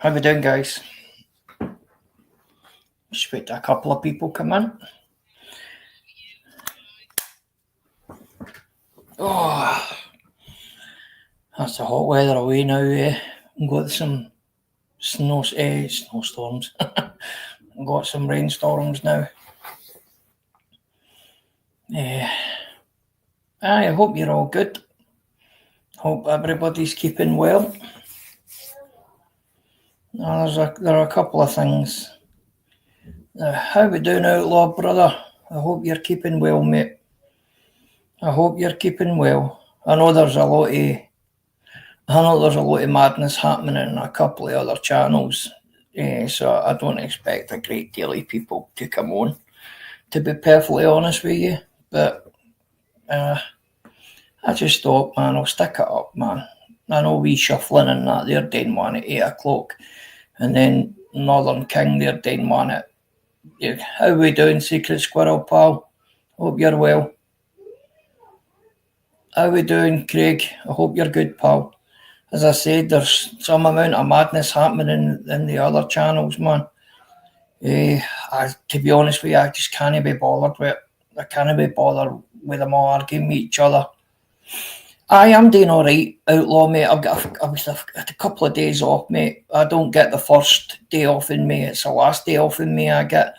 How we doing, guys? Just wait till a couple of people come in. Oh, that's the hot weather away now. Got some snowstorms. Got some rainstorms now. I hope you're all good. Hope everybody's keeping well. There are a couple of things. How we doing, Outlaw brother? I hope you're keeping well, mate. I hope you're keeping well. I know there's a lot of madness happening in a couple of other channels, so I don't expect a great deal of people to come on, to be perfectly honest with you. But I just thought, man, I'll stick it up, man. I know we shuffling and that, they're doing one at 8 o'clock, and then Northern King, they're doing one at... How we doing, Secret Squirrel, pal? Hope you're well. How we doing, Craig? I hope you're good, pal. As I said, there's some amount of madness happening in the other channels, man. To be honest with you, I just can't be bothered with it. I can't be bothered with them all arguing with each other. I am doing all right, Outlaw, mate. I've got a couple of days off, mate. I don't get the first day off in May. It's the last day off in May I get.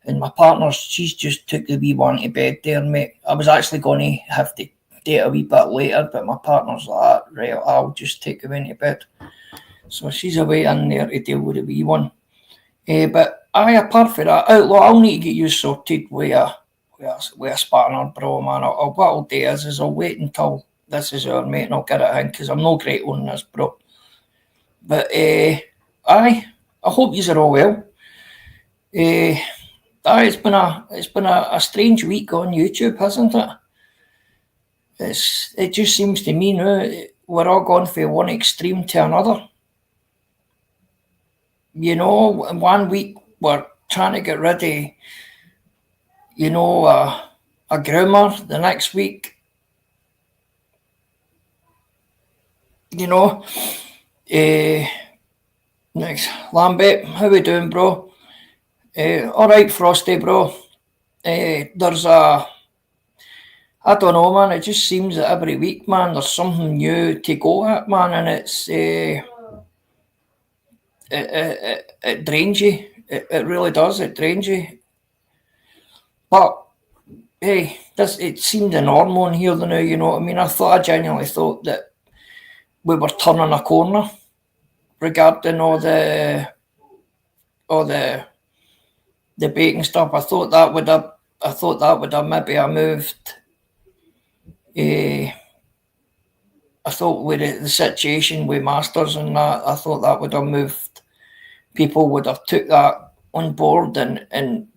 And my partner, she's just took the wee one to bed there, mate. I was actually going to have to do it a wee bit later, but my partner's like, right, I'll just take her into bed. So she's away in there to deal with the wee one. But apart from that, Outlaw, I'll need to get you sorted with a spanner, bro, man. What I'll do is I'll wait until this is our mate and I'll get it in, because I'm no great on this, bro. But I hope yous are all well. It's been a strange week on YouTube, hasn't it? It just seems to me now we're all going from one extreme to another. You know, 1 week we're trying to get rid of, a groomer. The next week, next, Lambert, how we doing, bro? All right, Frosty, bro. I don't know, man. It just seems that every week, man, there's something new to go at, man, and it's it drains you. It really does. It drains you. But hey, it seemed a normal in here now. You know what I mean? I genuinely thought that we were turning a corner regarding all the baking stuff. I thought that would have maybe moved. I thought with the situation with Masters and that, I thought that would have moved. People would have took that on board and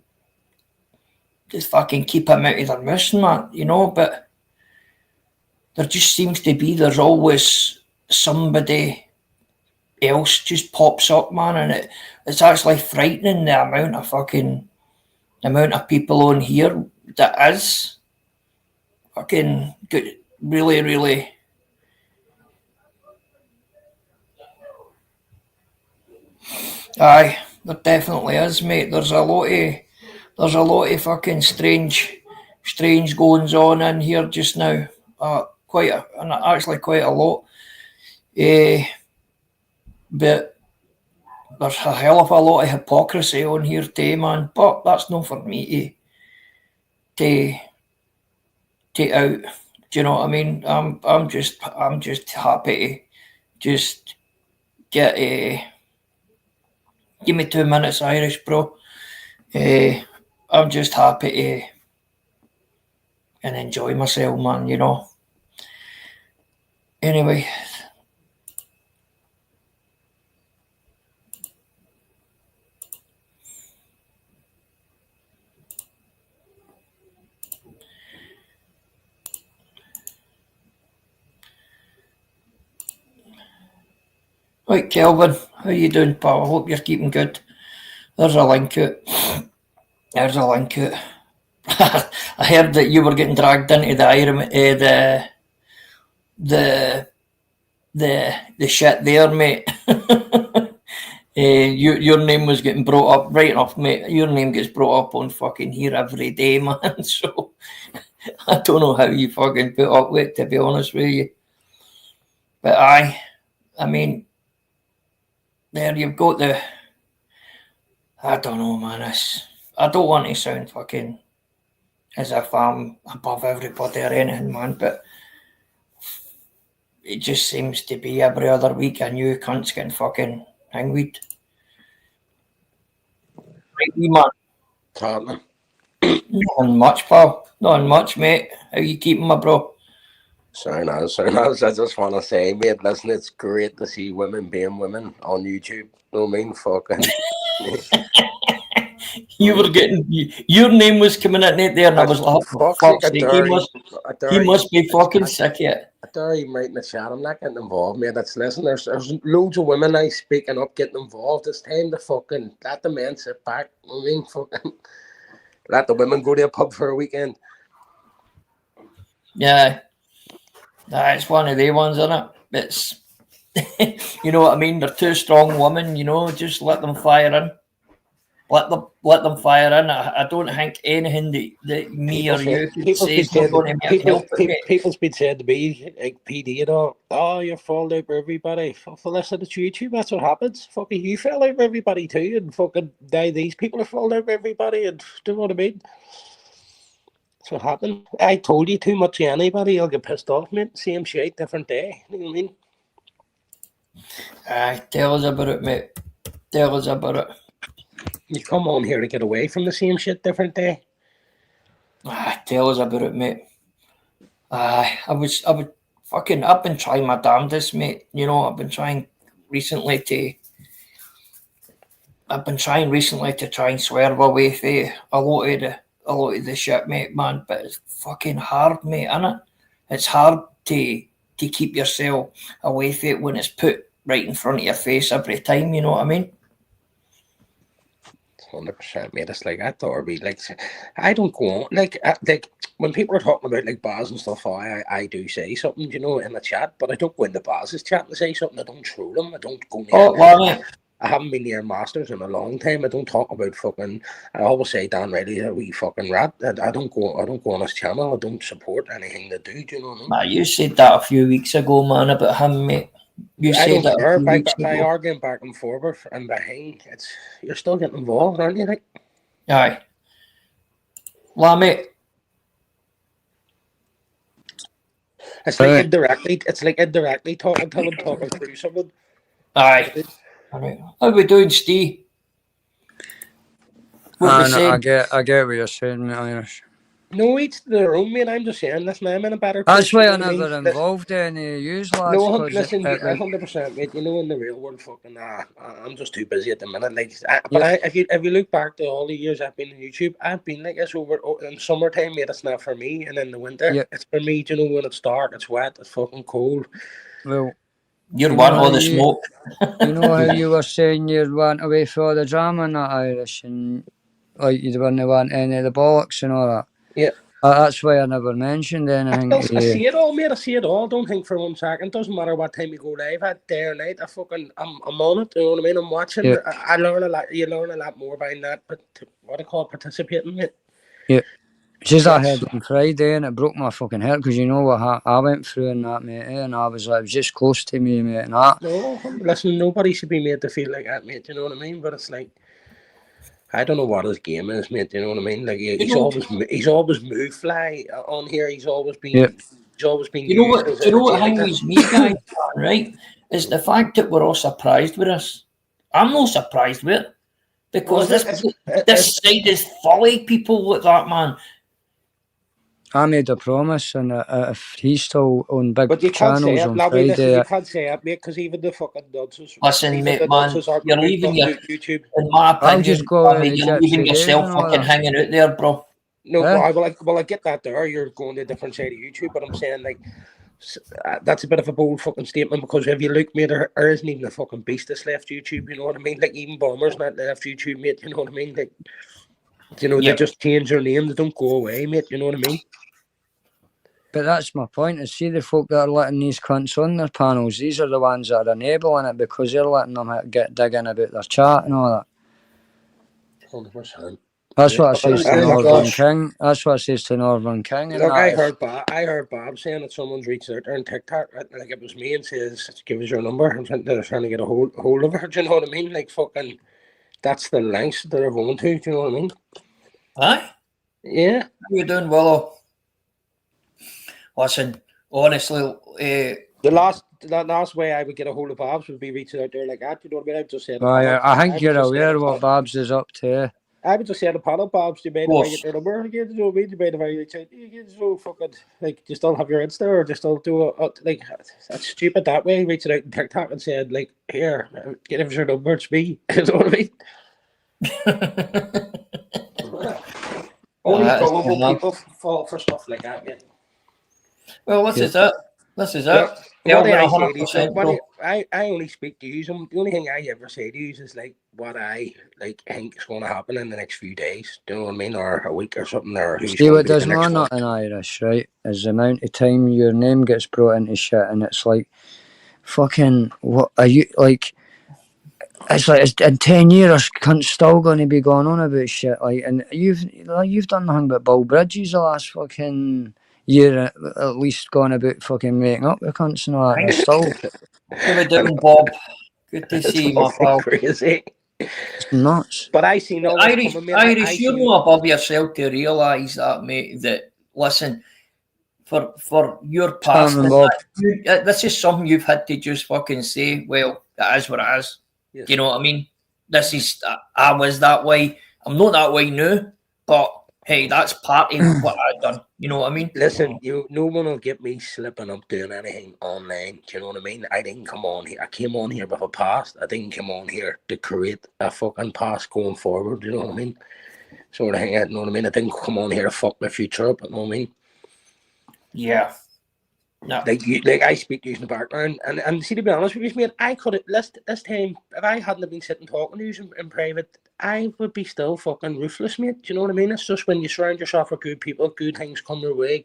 just fucking keep him out of their mission, man, but there just seems to be, there's always somebody else just pops up, man, and it's actually frightening the amount of people on here that is fucking good, really, really. Aye, there definitely is, mate. There's a lot of fucking strange goings on in here just now. Quite a lot. But there's a hell of a lot of hypocrisy on here too, man. But that's not for me to take out. Do you know what I mean? I'm just happy to just get give me 2 minutes, Irish, bro. I'm just happy to and enjoy myself, man, Anyway. Right, Kelvin, how you doing, pal? I hope you're keeping good. There's a link out. I heard that you were getting dragged into the shit there, mate. Your name was getting brought up right enough, mate. Your name gets brought up on fucking here every day, man. So I don't know how you fucking put up with it, to be honest with you. But I mean, there you've got the. I don't know, man. I don't want to sound fucking as if I'm above everybody or anything, man. But it just seems to be every other week a new cunt's getting fucking hangweed. Right, wee man. Tottenham. Nothing much, pal. Nothing much, mate. How you keeping, my bro? Sorry, no. I just want to say, mate, listen, it's great to see women being women on YouTube. You know what I mean? Fucking. You were getting your name was coming in it there, and I was like, for fuck's sake, he must be fucking sick yet. I dare even write in the chat, I'm not getting involved, mate. Listen, there's loads of women now speaking up, getting involved. It's time to fucking let the men sit back. I mean, fucking let the women go to a pub for a weekend. Yeah. It's one of the ones, isn't it? It's you know what I mean? They're two strong women, just let them fire in. Let them fire in. I don't think anything that me or you could say is not going to help it. People's been said to be like PD and all. Oh, you're falling out with everybody. Listen, it's YouTube. That's what happens. Fucking you fell out with everybody too, and fucking now these people are falling out with everybody. And do you know what I mean? That's what happened. I told you too much to anybody, you'll get pissed off, mate. Same shit, different day. You know what I mean? Tell us about it, mate. Tell us about it. You come on here to get away from the same shit, different day. Tell us about it, mate. I've been trying my damnedest, mate. I've been trying recently to try and swerve away from a lot of the shit, mate, man. But it's fucking hard, mate, isn't it? It's hard to keep yourself away from it when it's put right in front of your face every time. You know what I mean? 100%, mate. It's like I thought it'd be like I don't go on like when people are talking about like bars and stuff. I do say something, in the chat, but I don't go in the bars' chat and say something. I don't troll them. I don't go near. I haven't been near Masters in a long time. I don't talk about fucking. I always say Dan Riley's a wee fucking rat. I don't go on his channel. I don't support anything they do. Do you know what I mean? You said that a few weeks ago, man, about him, mate. I don't care by arguing back and forward and behind. You're still getting involved, aren't you? Like, aye. Well, mate. It's like indirectly talking to them, talking through someone. Aye. Right. How are we doing, Steve? I get what you're saying, mate, Irish. No, each their own, mate. I'm just saying, listen, I'm in a better place. That's why I never involved any use, lads. No, listen, 100%, mate. In the real world, fucking, I'm just too busy at the minute. Like, if you look back to all the years I've been on YouTube, I've been like this over in summertime, mate. It's not for me, and in the winter, it's for me. When it's dark, it's wet, it's fucking cold. Well, you want all the smoke. You know how you were saying you'd want away for all the drama and that, Irish, and like you didn't want any of the bollocks and all that. Yeah. That's why I never mentioned anything. I see it all, mate. I see it all. Don't think for 1 second. Doesn't matter what time you go live at, day or night. I'm on it. You know what I mean? I'm watching. Yeah. I learn a lot. You learn a lot more by that. But what I call participating, mate. Yeah. Just I had on Friday and it broke my fucking heart because you know what I went through in that, mate. And I was like, it was just close to me, mate. And that. No, listen, nobody should be made to feel like that, mate. You know what I mean? But it's like. I don't know what his game is, mate. You know what I mean? Like he's always move fly on here. He's always been. Yep. He's always been. You know what hangs me, guys, right? Is the fact that we're all surprised with us. I'm not surprised with it because this side is full of people with that, man. I made a promise, and if he's still on big channels on Friday, Friday, you can't say it, mate, because even the fucking nonsense. Listen, mate, man, you're leaving YouTube. In my opinion, you're leaving yourself fucking hanging out there, bro. No, I get that there. You're going to a different side of YouTube, but I'm saying like that's a bit of a bold fucking statement because if you look, mate, there isn't even a fucking beast that's left YouTube. You know what I mean? Like even Bomber's not left YouTube, mate. You know what I mean? Like, they just change their name. They don't go away, mate. You know what I mean? But that's my point. Is see the folk that are letting these cunts on their panels. These are the ones that are enabling it because they're letting them get digging about their chat and all that. 100%. That's what I How you says to doing, Northern Josh? King. That's what I says to Northern King. And Look, I that heard Bob saying that someone's reached out there on TikTok, like it was me, and says, "Give us your number." I'm trying to get a hold of her. Do you know what I mean? Like fucking, that's the lengths that they're going to. Do you know what I mean? Aye? Yeah. How you doing, Willow? Listen, honestly, The last way I would get a hold of Bob's would be reaching out there like that. You know what I mean? I've just said. I think you're aware what Babs is up to. I would just say the panel, Bob's, you made Of if I course. get their number again, you know what I mean? You made if I reach out, you get so fucking, like, you still have your Insta or just still do like, that's stupid that way, reaching out on TikTok and saying, like, here, get him your number, it's me. You know what I mean? Only that is gullible enough. people fall for stuff like that, man. Well, this is it. This is it. What do I say to you? 100% What do bro. you- I only speak to you. The only thing I ever say to you is like what I like think is going to happen in the next few days. Do you know what I mean? Or a week or something. Or who's See going what to be does the next man one. not in Irish, right? Is the amount of time your name gets brought into shit, and it's like, fucking, what are you like? It's like it's, in 10 years, cunt's still going to be going on about shit. Like, and you've done nothing but Bill Bridges the last fucking year, at least going about fucking making up with cunts and all that. And it's still How we doing, Bob? Good to see you, my It's pal. crazy. it's nuts. But I seen all this Irish, coming, mate. Irish, I you're seen- not above yourself to realise that, mate. That listen, for your past, Stammer, Bob. this is something you've had to just fucking say. Well, it is what it is. Yes. Do you know what I mean? This is I was that way. I'm not that way now, but hey, that's part of what I've done. You know what I mean? Listen, no one will get me slipping up doing anything online. Do you know what I mean? I didn't come on here. I came on here with a past. I didn't come on here to create a fucking past going forward. Do you know what I mean? Sort of thing. You know what I mean? I didn't come on here to fuck my future up. You know what I mean? Yeah. No. Like I speak to you in the background, and see, to be honest with you, mate, I could have this time if I hadn't been sitting talking to you in private, I would be still fucking ruthless, mate. Do you know what I mean? It's just when you surround yourself with good people, good things come your way.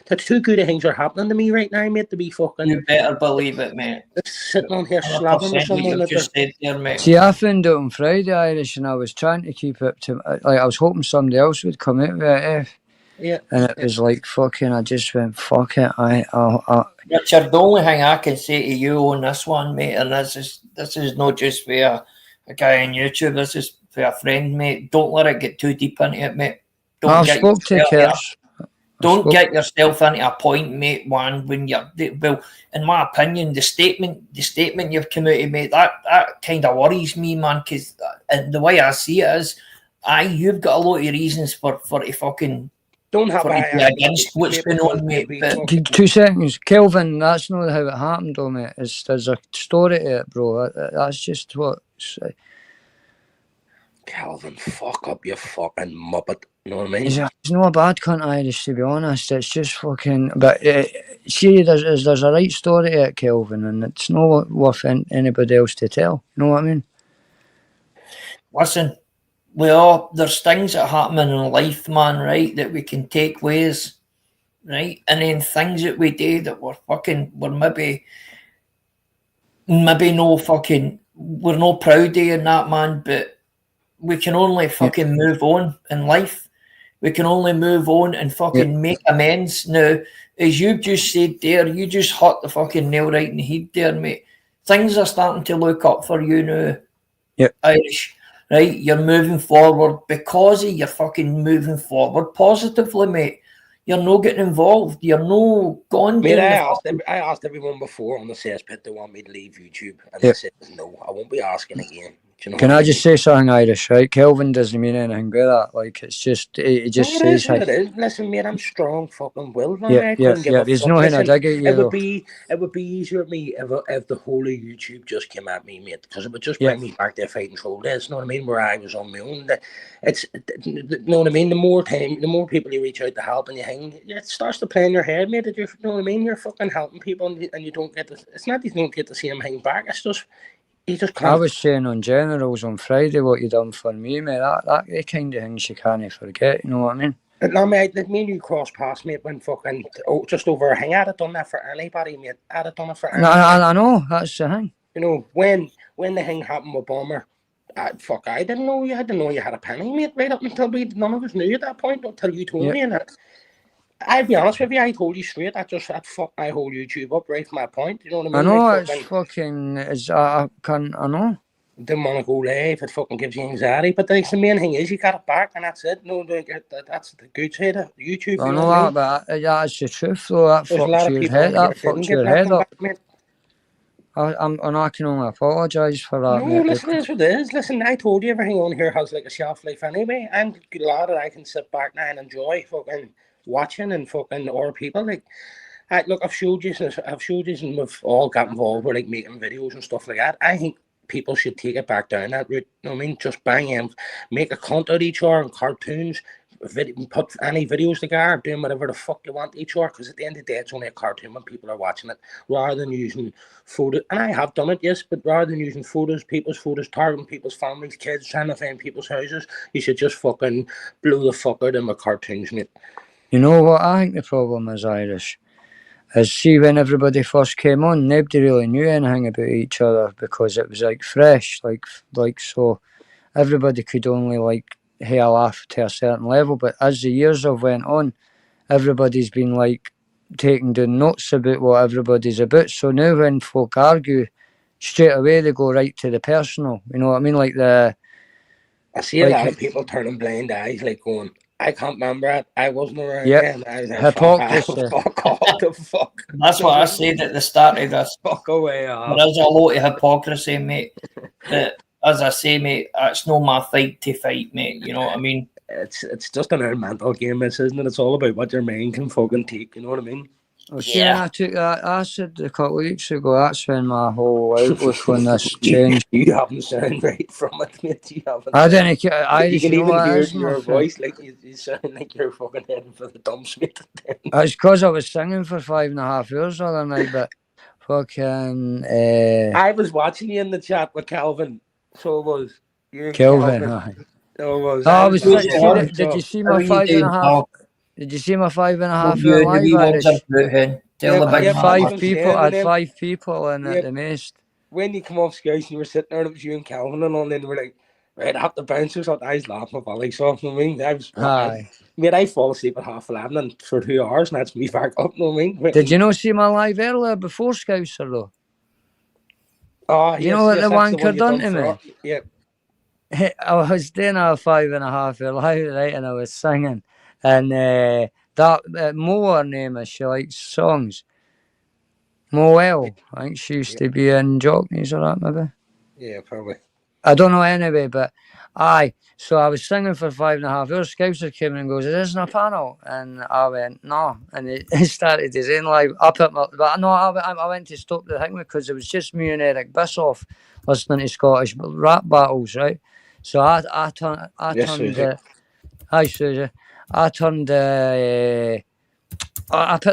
That's two good things are happening to me right now, mate. To be fucking You better believe it, mate. sitting on here slapping with 100% what someone. you've That just said there, mate. See, I found out on Friday, Irish, and I was trying to keep up to, like, I was hoping somebody else would come out with it, yeah, and it was like, fucking, I just went, fuck it, Richard, the only thing I can say to you on this one, mate, and this is not just for a guy on YouTube, this is for a friend, mate. Don't let it get too deep into it, mate. I've spoke to Kirsch. Don't get yourself into a point, mate, when you're, well, in my opinion, the statement you've come out with, mate, that kind of worries me, man, because the way I see it is, you've got a lot of reasons for a fucking don't have against what's going on, mate. But 2 seconds, Kelvin. That's not how it happened, though, mate. There's a story to it, bro. That's just what. Calvin, fuck up, you fucking muppet. You know what I mean? He's not a bad cunt, Irish, to be honest. It's just fucking. But see, there's a right story to it, Kelvin, and it's not worth anybody else to tell. You know what I mean? listen, there's things that happen in life, man, right, that we can take ways, right? And then things that we do that we're maybe no fucking, we're not proud of in that, man, but we can only fucking move on in life. We can only move on and fucking make amends. Now, as you've just said there, you just hit the fucking nail right in the head there, mate. Things are starting to look up for you now, Irish, right? You're moving forward because of you're fucking moving forward positively, mate. You're not getting involved. You're no gone. Mate, I asked everyone before on the cesspit they want me to leave YouTube, and they said no. I won't be asking again. You know, can I just say something, Irish? Right, Kelvin doesn't mean anything by that. Like, it's just he just says. It is. Listen, mate, I'm strong, fucking willed. Yeah. There's no hint of digging. It would be easier for me if the whole of YouTube just came at me, mate, because it would just bring me back to fighting troll days. You know what I mean? Where I was on my own. You know what I mean? The more people you reach out to help and you hang, it starts to play in your head, mate. You know what I mean? You're fucking helping people and you don't get the. It's not that you don't get to see them hang back. It's just. I was saying on generals on Friday what you done for me, mate. That the kind of things you can't forget. You know what I mean? No, mate, like me and you cross paths, mate, when fucking just over a hang. I'd have done that for anybody, mate. I'd have done it for And anybody. I know, that's the thing. You know, when the thing happened with Bomber, I didn't know you had a penny, mate, right up until none of us knew at that point until you told me. And I'll be honest with you, I told you straight, I'd fuck my whole YouTube up right from that point. You know what I mean? I know, like, it's fucking, I know. Didn't want to go live, it fucking gives you anxiety. But the main thing is you got it back and that's it. No, that's the good side of YouTube. I know that, but that's the truth though. That fucks your head. That fucks your head up. I can only apologise for that. No, mate, listen, that's what it is. Listen, I told you everything on here has like a shelf life anyway. I'm glad that I can sit back now and enjoy fucking watching and fucking other people. Like, look, I've showed you and we've all got involved with like making videos and stuff like that. I think people should take it back down that route. You know what I mean? Just bang in, make a cunt out each other and cartoons, put any videos together, doing whatever the fuck you want each other, because at the end of the day, it's only a cartoon when people are watching it, rather than using photos. And I have done it, yes, but rather than using people's photos, targeting people's families, kids, trying to find people's houses, you should just fucking blow the fuck out of them with cartoons, mate. You know what I think the problem is, Irish? Is see when everybody first came on, nobody really knew anything about each other because it was like fresh, like so everybody could only like have a laugh to a certain level. But as the years have went on, everybody's been like taking down notes about what everybody's about. So now when folk argue, straight away they go right to the personal. You know what I mean? Like I see a lot of people turning blind eyes, like going, I can't remember it. I wasn't around then. Hypocrisy. Fuck. That's what I said at the start of this. Fuck away. There's a lot of hypocrisy, mate. But as I say, mate, it's no my fight to fight, mate. You know what I mean? It's just an mental game, isn't it? It's all about what your mind can fucking take. You know what I mean? Well, see, when I took that acid a couple of weeks ago, that's when my whole outlook on this changed. You haven't sound right from it, mate. You haven't. I didn't. You can even hear your voice, like you sound like you're fucking heading for the dumps, mate. It's because I was singing for 5.5 hours the other night, but fucking. I was watching you in the chat with Calvin, so it was. Kelvin. Did you see my 5.5? Did you see my 5.5 hour live? I had 5 people. I had 5 people in at the most. When you come off Scouts and you were sitting there, it was you and Calvin, and all, and then they were like, right, I have to bounce or something. I was laughing my belly off. You know what I mean? I fall asleep at 11:30 and for 2 hours, and that's me back up. You know what I mean? Did you not see my live earlier before Scouser though? Oh, you know what the wanker done to me? Yeah. I was doing a 5.5 hour live, right, and I was singing. And that Mo, her name is, she likes songs. Moelle, I think she used to be in Jockneys or that maybe. Yeah, probably. I don't know anyway, but aye. So I was singing for 5.5 hours. Scouser came in and goes, "Is this a panel?" And I went, "No." And he started his own live. I went to stop the thing because it was just me and Eric Bissoff listening to Scottish rap battles, right? So I turned. Hi, Susie. I put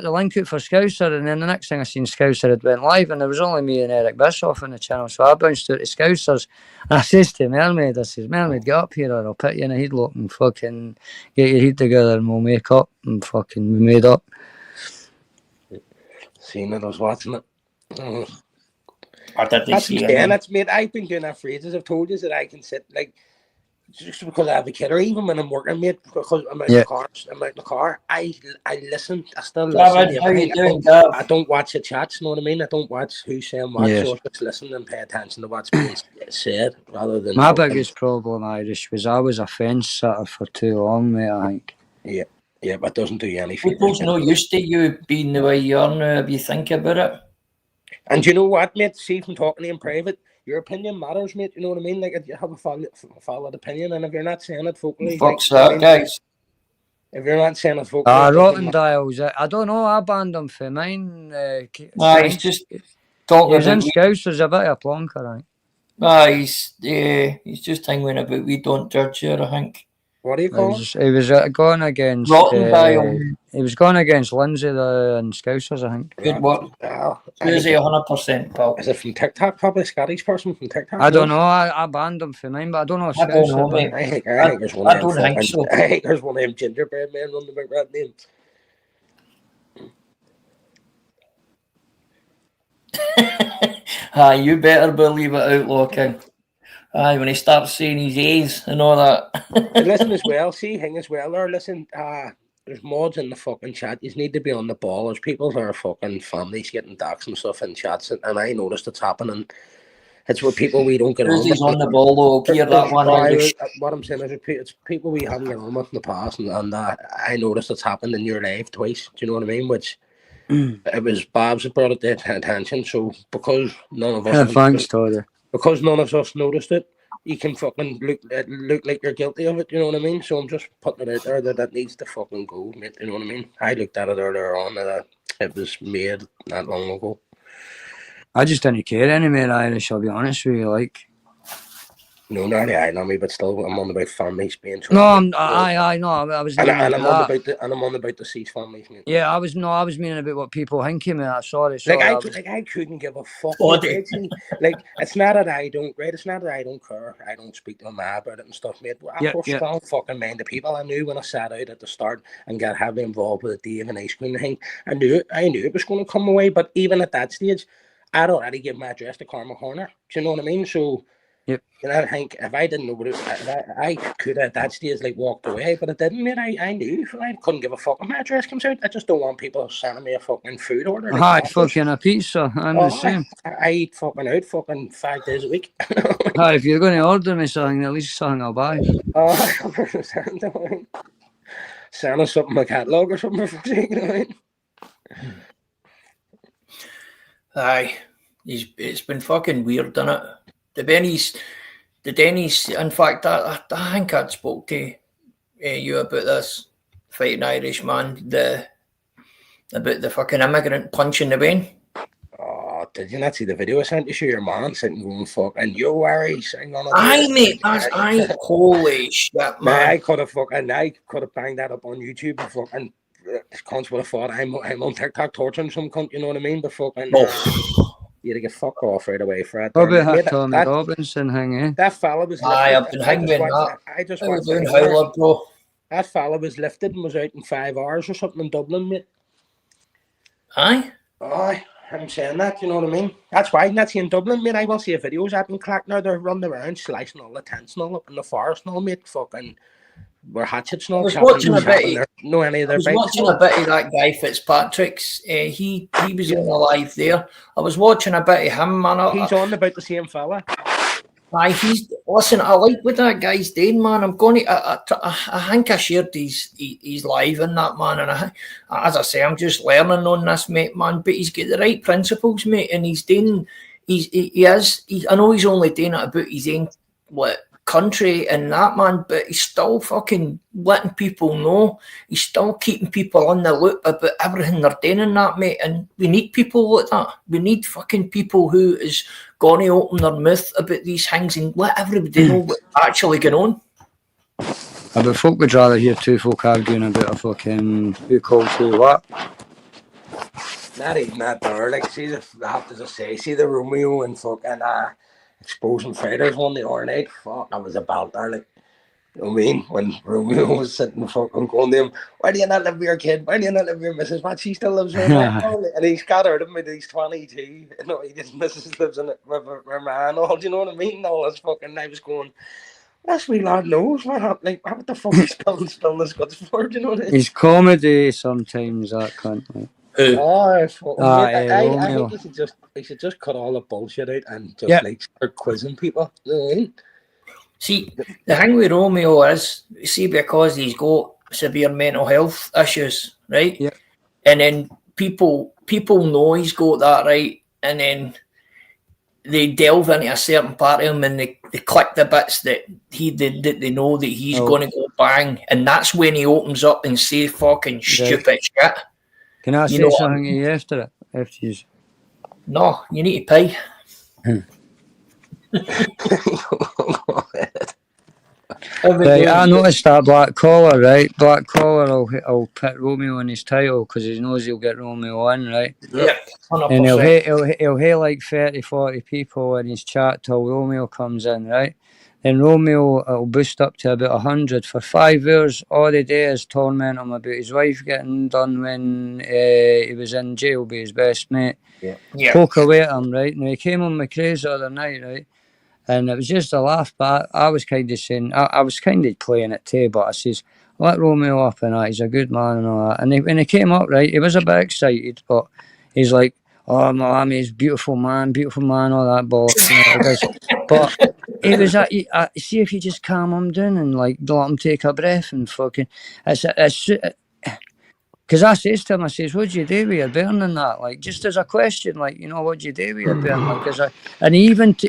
the link out for Scouser, and then the next thing I seen, Scouser had went live, and there was only me and Eric Bissoff on the channel, so I bounced out to Scousers, and I says to Mermaid, Mermaid, get up here, or I'll put you in a headlock and fucking get your head together, and we'll make up, and fucking we made up. Seen it, I was watching it. That's mate, I've been doing that for ages. I've told you that I can sit, like, just because I have a kid, or even when I'm working, mate, because I'm out in the car, I listen. I still listen. How you doing, I don't watch the chats, you know what I mean? I don't watch who's saying what, so I just listen and pay attention to what's being said, rather than... My biggest problem, Irish, was I was a fence sitter for too long, mate, I think. Yeah, but it doesn't do you any favours. People's not used to you being the way you are now, if you think about it. And you know what, mate? See, from talking to you in private, your opinion matters, mate. You know what I mean? Like, if you have a valid opinion, and if you're not saying it vocally, fuck's that, guys. If you're not saying it vocally, Rotten Dials. I don't know. I banned him for mine. He's just talking. He's in Scousers, a bit of a plonker, I think. He's just hanging about. We don't judge here, I think. What do you call it? He was going against. Rotten Dial. He was going against Lindsay and Scousers, I think. Good work. Susie, 100%, pal. Is it from TikTok? Probably a Scottish person from TikTok. I don't know. I banned him for mine, but I don't know if I don't know, Scouser. mate. I think there's one. I don't think so. I think there's one of them gingerbread men running about that name. Aye, you better believe it, Outlaw King. Aye, when he starts saying his A's and all that. And listen as well, see hang as well there, listen, there's mods in the fucking chat. You need to be on the ball. There's people that are fucking families getting doxed and stuff in chats, and I noticed it's happening. It's with people we don't get on Susie's with. on the ball though, clear that one. What I'm saying is it's people we haven't get on with in the past, and I noticed it's happened in your life twice. Do you know what I mean? Which it was Babs that brought it to attention. So because none of us Thanks, Todd. because none of us noticed it, you can fucking look like you're guilty of it, you know what I mean? So I'm just putting it out there that needs to fucking go, mate, you know what I mean? I looked at it earlier on that it was made not long ago. I just didn't care anymore, Irish, I'll be honest with you, like. No, not the island, but still, I'm on about families being. No, I know. I was. And I'm on about the cease families, mate. Yeah, I was meaning about what people think of me. Sorry. I couldn't give a fuck. Like, it's not that I don't, right? It's not that I don't care. I don't speak to my ma about it and stuff, mate. I strong fucking mind the people. I knew when I sat out at the start and got heavily involved with the Dave and ice cream thing. I knew it was going to come away. But even at that stage, I'd already given my address to Cormac Horner. Do you know what I mean? So. Yep. And I think if I didn't know what I could at that stage like walked away, but I didn't, mate. I knew I couldn't give a fuck if my address comes out. I just don't want people sending me a fucking food order. Hi, fucking a pizza. I'm the same. I eat fucking out fucking 5 days a week. Hi, if you're going to order me something, at least something I'll buy. Send us something, a catalogue or something for sake, you know what I mean? Aye, it's been fucking weird, isn't it? The Denny's, in fact, I think I'd spoke to you about this fighting Irish man, about the fucking immigrant punching the vein. Oh, did you not see the video I sent you? Show your man sitting going fucking yo Irish. Aye, mate, holy shit, man. I could have banged that up on YouTube and fucking cunts would have thought I'm on TikTok torturing some cunt, you know what I mean? But fucking you'd get fuck off right away for it. Probably had Tommy Robinson hanging. That fella was. I've been hanging that. I just was doing Howler, bro. That fella was lifted and was out in 5 hours or something in Dublin, mate. Aye. Aye, I'm saying that. You know what I mean? That's why. That's in Dublin, mate. I will see videos. I've been clacked now. They're running around slicing all the tents and all up in the forest and all, mate. Fucking. Where hatchets and all. I was watching a bit. Watching a bit of that guy Fitzpatrick's. He was on alive there. I was watching a bit of him, man. He's on about the same fella. Aye, listen. I like what that guy's doing, man. I'm going to. I think I shared his live in that, man. And as I say, I'm just learning on this, mate, man. But he's got the right principles, mate, and he's doing. I know he's only doing it about his own country and that, man, but he's still fucking letting people know. He's still keeping people on the loop about everything they're doing and that, mate. And we need people like that. We need fucking people who is going to open their mouth about these things and let everybody know what's actually going on. But folk would rather hear two folk arguing about a fucking who called who what. Not even that there. Like, I have to just say, see the Romeo and fucking Exposing Fighters one the other night. Fuck, I was about there, like, you know what I mean? When Romeo was sitting fucking going to him, why do you not live with your kid? Why do you not live with your missus? What, she still lives with him? And he's got her him, he's 22. You know, his missus lives in it with her man. All, do you know what I mean? All this fucking, I was going, this wee lad knows what happened. Like, what the fuck is spilling his guts for? Do you know what I mean? His comedy sometimes, that cunt. Like. I think he should just cut all the bullshit out and just like start quizzing people. You know what I mean? See, the thing with Romeo is, because he's got severe mental health issues, right? Yeah. And then people know he's got that, right? And then they delve into a certain part of him and they click the bits that they know that he's going to go bang, and that's when he opens up and say fucking stupid shit. Can I say something to you after it? After you? No, you need to pay. Right, I noticed that Black Collar, right? Black Collar will put Romeo in his title because he knows he'll get Romeo in, right? Yeah, 100%. And he'll hate like 30, 40 people in his chat till Romeo comes in, right? Then Romeo will boost up to about 100 for 5 hours. All they do is torment him about his wife getting done when he was in jail by his best mate. Yeah. Poke away at him, right? Now he came on my craze the other night, right? And it was just a laugh, but I was kind of saying, I was kind of playing it too, but I says, let Romeo up and that, he's a good man and all that. And when he came up, right, he was a bit excited, but he's like, oh, Miami's beautiful man, all that bollocks. But he was see if you just calm him down and like let him take a breath and fucking, because I says to him, I says, what do you do with your burn and that? Like, just as a question, like, you know, what do you do with your burn? Like, and he went,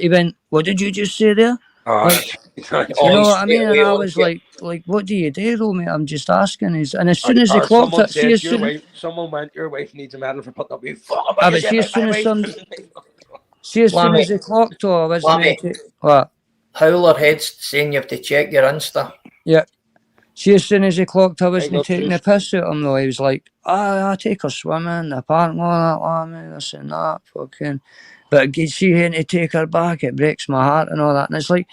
what did you just say there? Like, you know what I mean? And I was like, what do you do, Romeo? I'm just asking. And as soon as he clocked it, someone went, your wife needs a medal for putting up with you. But see, as soon as he clocked it, I was what? Howler Head's saying you have to check your Insta. Yeah. See, as soon as he clocked, I wasn't taking the piss out of him, though. He was like, I take her swimming, the park and all that, this and that, fucking. But you see him to take her back, it breaks my heart and all that. And it's like,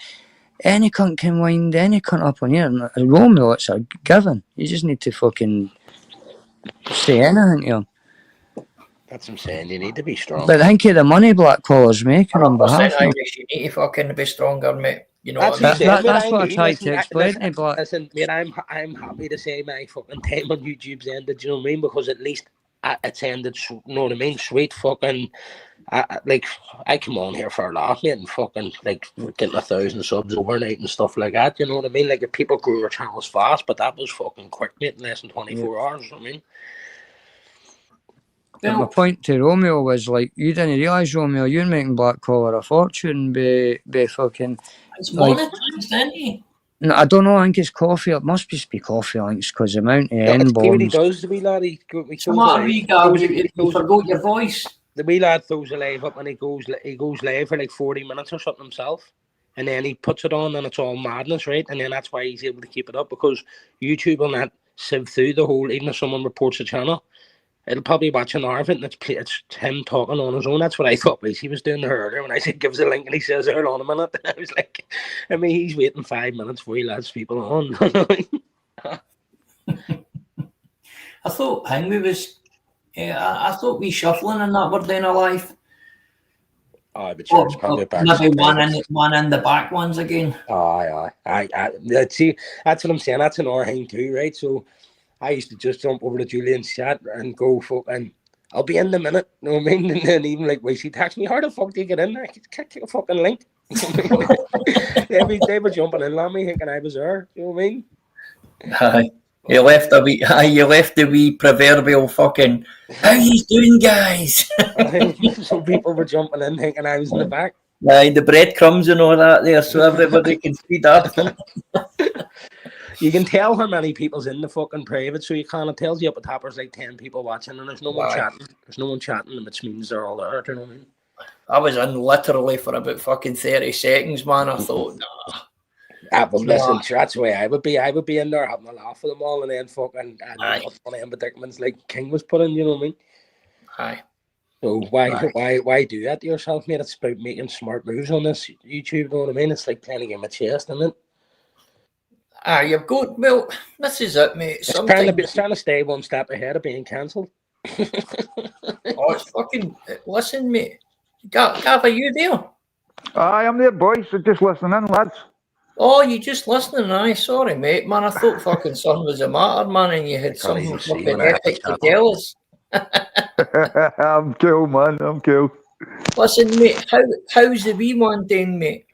any cunt can wind any cunt up on you. And Romeo, it's a given. You just need to fucking say anything to him. That's what I'm saying, you need to be strong. But think of the money Black Collar's making on behalf of him. You need to fucking be stronger, mate. You know that's what I mean? That's what I tried to explain to Black. Listen, mate, I'm happy to say my fucking time on YouTube's ended, you know what I mean? Because at least it's ended, you know what I mean? Sweet fucking, like, I come on here for a laugh, mate, and fucking, like, getting 1,000 subs overnight and stuff like that, you know what I mean? Like, if people grew their channels fast, but that was fucking quick, mate, in less than 24 hours, you know what I mean? But my point to Romeo was, like, you didn't realise, Romeo, you're making Black Collar a fortune by fucking... It's monetized, isn't he? No, I don't know, I think it's coffee. It must just be coffee links because the amount of N-bombs... What he does, the wee lad, you forgot your voice. The wee lad throws a live up and he goes live for like 40 minutes or something himself. And then he puts it on and it's all madness, right? And then that's why he's able to keep it up, because YouTube will not sieve through the whole, even if someone reports a channel, it'll probably watch an hour of it and it's him talking on his own. That's what I thought he was doing earlier when I said gives a link and he says, hold on a minute. And I was like, I mean, he's waiting 5 minutes before he lets people on. I thought Henry was, I thought we shuffling and that were doing a live. Oh, but it's probably back. Maybe one in the back ones again. Aye. See, that's what I'm saying. That's an hour thing too, right? So I used to just jump over to Julian's chat and go fucking, I'll be in the minute, you know what I mean? And then even like when she texted me, how the fuck do you get in there? I click a fucking link. they were jumping in on me thinking I was there, you know what I mean? Aye. You left the wee proverbial fucking, how you doing, guys? So people were jumping in thinking I was in the back. Aye, the breadcrumbs and all that there, so everybody can see that. You can tell how many people's in the fucking private, so you kind of tells you up at top there's like 10 people watching and there's no one chatting. There's no one chatting, which means they're all there, do you know what I mean? I was in literally for about fucking 30 seconds, man. I thought, nah. But listen, that's the way I would be. I would be in there having a laugh with them all and then fucking one of them predicaments like King was put in, you know what I mean? Aye. So why do that to yourself, mate? It's about making smart moves on this YouTube, you know what I mean? It's like playing a game of chess, isn't it? You've got, well, this is it, mate. It's trying to stay one step ahead of being cancelled. It's fucking, listen, mate. Gav, are you there? I am there, boys. So just listening, lads. Oh, you just listening? Aye, sorry, mate. Man, I thought fucking something was the matter, man, and you had something fucking epic to tell us. I'm cool, man. I'm cool. Listen, mate, how's the wee one doing, mate?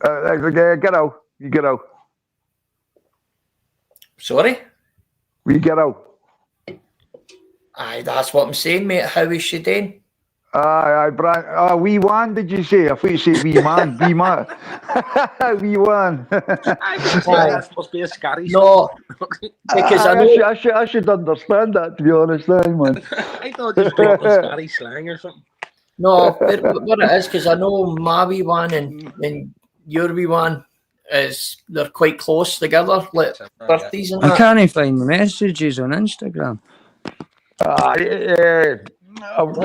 Get out. You get out. Sorry? We get out. Aye, that's what I'm saying, mate. How is she doing? Aye, Brian. We won, did you say? I thought you said we man. We man. We won. That must be a scary No, because I should understand that, to be honest, man. I thought you were talking scary slang or something. No, what it is, because I know my wee one and your wee one, they're quite close together, like birthdays and I that. can't find the messages on Instagram. What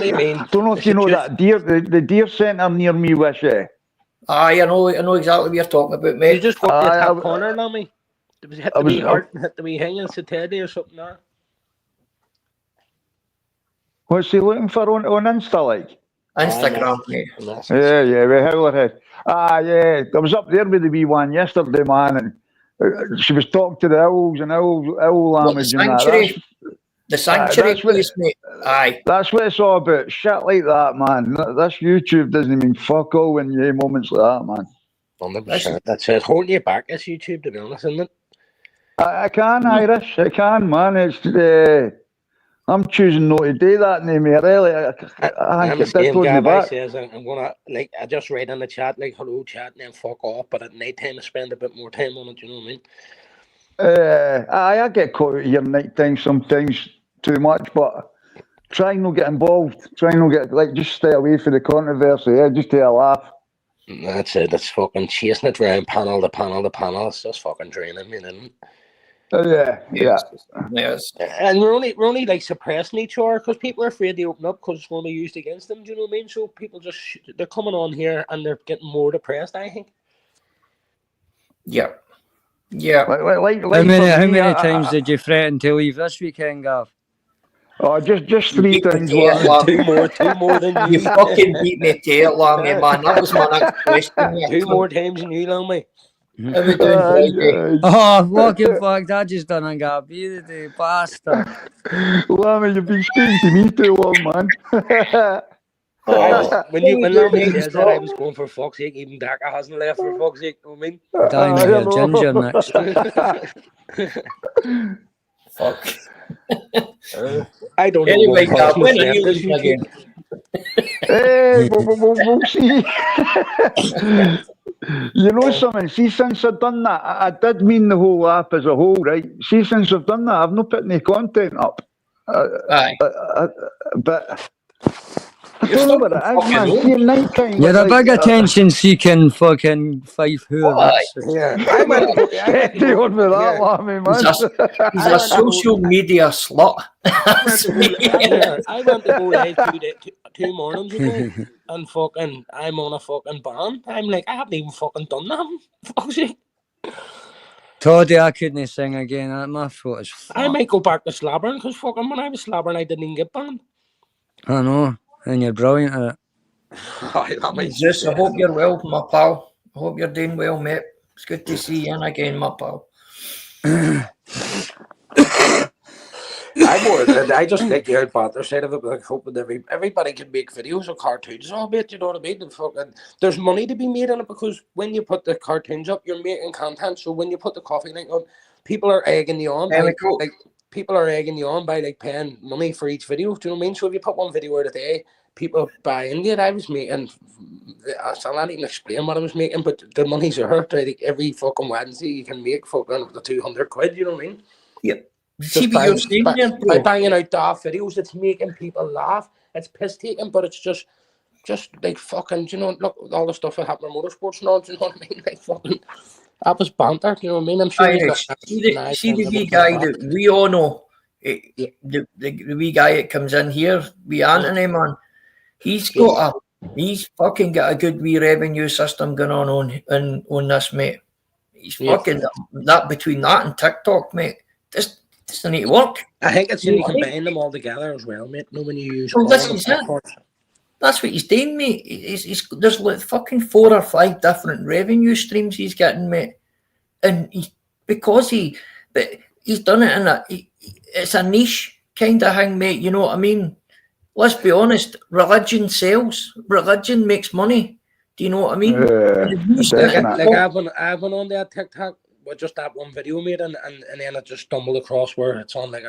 do you mean? I don't know if you know that deer, the deer centre near me, Wishy. Aye, I know exactly what you're talking about, You mate. just got the I- top corner, Lammy. Was it hit I the wee was- heart and hit the wee hanging Teddy or something there? What's he looking for on Insta, like? Instagram, mate. Yeah, with Howlerhead. Yeah, I was up there with the wee one yesterday, man, and she was talking to the owls and owl What, the language and that. sanctuary? The sanctuary that's what- place, mate. Aye. That's what it's all about. Shit like that, man. This YouTube doesn't mean fuck all when you hear moments like that, man. 100%. That's it. Holding you back is YouTube, to be honest, isn't it? I can, Irish. I can, man. It's I'm choosing not to do that no more. Really, I I'm think the it did same hold me guy. I back. says I'm gonna I just write in the chat like hello chat and then fuck off. But at night time I spend a bit more time on it. You know what I mean? I get caught out here night time sometimes too much, but try not get involved. Try not get just stay away from the controversy. Yeah, just to a laugh. That's it. That's fucking chasing it around panel to panel to panel. It's just fucking draining me, isn't it? Yeah. Yes. And we're only like suppressing each other because people are afraid to open up because it's going to be used against them. Do you know what I mean? So people they're coming on here and they're getting more depressed, I think. Yeah. Yeah. Like How many for me, times did you threaten to leave this weekend, Gav? Oh, just 3 Beat me times. to it, lad. two more than You you. fucking beat me to it, Lammy, man. That was my next question. Yeah. Two more times than you, Lammy. How we doing, boy? Oh, fucking fuck, I just done on Gav. You the bastard. Lammy, you've been speaking to me too long, man. When Lammy says that, I was going for fuck's sake. Even Daka hasn't left for fuck's sake. You know what I mean? Dying here, Ginger next. Fuck. I don't know. Anyway, what Gav, when are left you this leaving week. again? Hey, we'll see. You know something? See, since I've done that, I did mean the whole app as a whole, right? See, since I've done that, I've not put any content up. Aye. But I don't know what it is, man. fucking See, at night time. You're a big attention-seeking fucking five who. Aye. Yeah, I went to go. Steady on with that, Lammy, man. He's a social media slut. I went to go live two mornings ago, and fucking, I'm on a fucking ban. I'm like, I haven't even fucking done that. Fuck's sake. Toddy, I couldn't sing again. My throat is I fucked. might go back to slabbering because fucking when I was slabbering, I didn't even get banned. I know. And you're brilliant at it. Jesus, I hope you're well, my pal. I hope you're doing well, mate. It's good to see you in again, my pal. I just like the outbatter side of it, like hoping that everybody can make videos or cartoons of it, you know what I mean? And fucking, there's money to be made in it because when you put the cartoons up, you're making content. So when you put the coffee link on, people are egging you on. People are egging you on by like paying money for each video. Do you know what I mean? So if you put one video out a day, people buy into it. I was making, I'll not even explain what I was making, but the money's hurt. Like every fucking Wednesday, you can make fucking the 200 quid. You know what I mean? Yep. See what you're saying there, by bro. banging out daft videos, it's making people laugh. It's piss taking, but it's just like fucking. You know, look all the stuff that happened in motorsports and all. Do you know what I mean? Like fucking. That was banter, you know what I mean? I'm sure Irish, see the wee guy that we all know, the wee guy that comes in here, wee Anthony, man. He's fucking got a good wee revenue system going on this, mate. He's fucking that between that and TikTok, mate. This doesn't need to work. I think it's you combine them all together as well, mate. When you use all that's the it. platforms. That's what he's doing, mate. There's like fucking 4 or 5 different revenue streams he's getting, mate. And but he's done it it's a niche kind of thing, mate. You know what I mean? Let's be honest. Religion sells. Religion makes money. Do you know what I mean? Like I've been on that TikTok with just that one video, mate, and then I just stumbled across where it's on like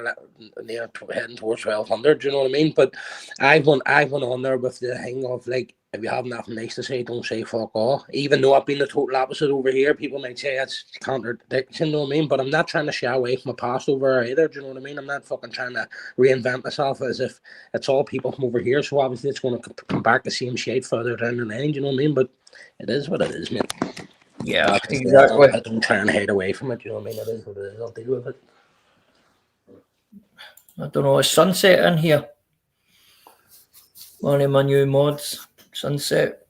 near heading towards 1200. Do you know what I mean? But I've went on there with the thing of like, if you have nothing nice to say, don't say fuck off. Even though I've been the total opposite over here, people might say it's contradiction, you know what I mean? But I'm not trying to shy away from my past over either, do you know what I mean? I'm not fucking trying to reinvent myself as if it's all people from over here, so obviously it's going to come back the same shade further down the line, do you know what I mean? But it is what it is, mate. Yeah, Like I say, exactly. I don't try and hide away from it. You know what I mean? It is what it is. I'll deal with it. I don't know, is Sunset in here? One of my new mods, Sunset.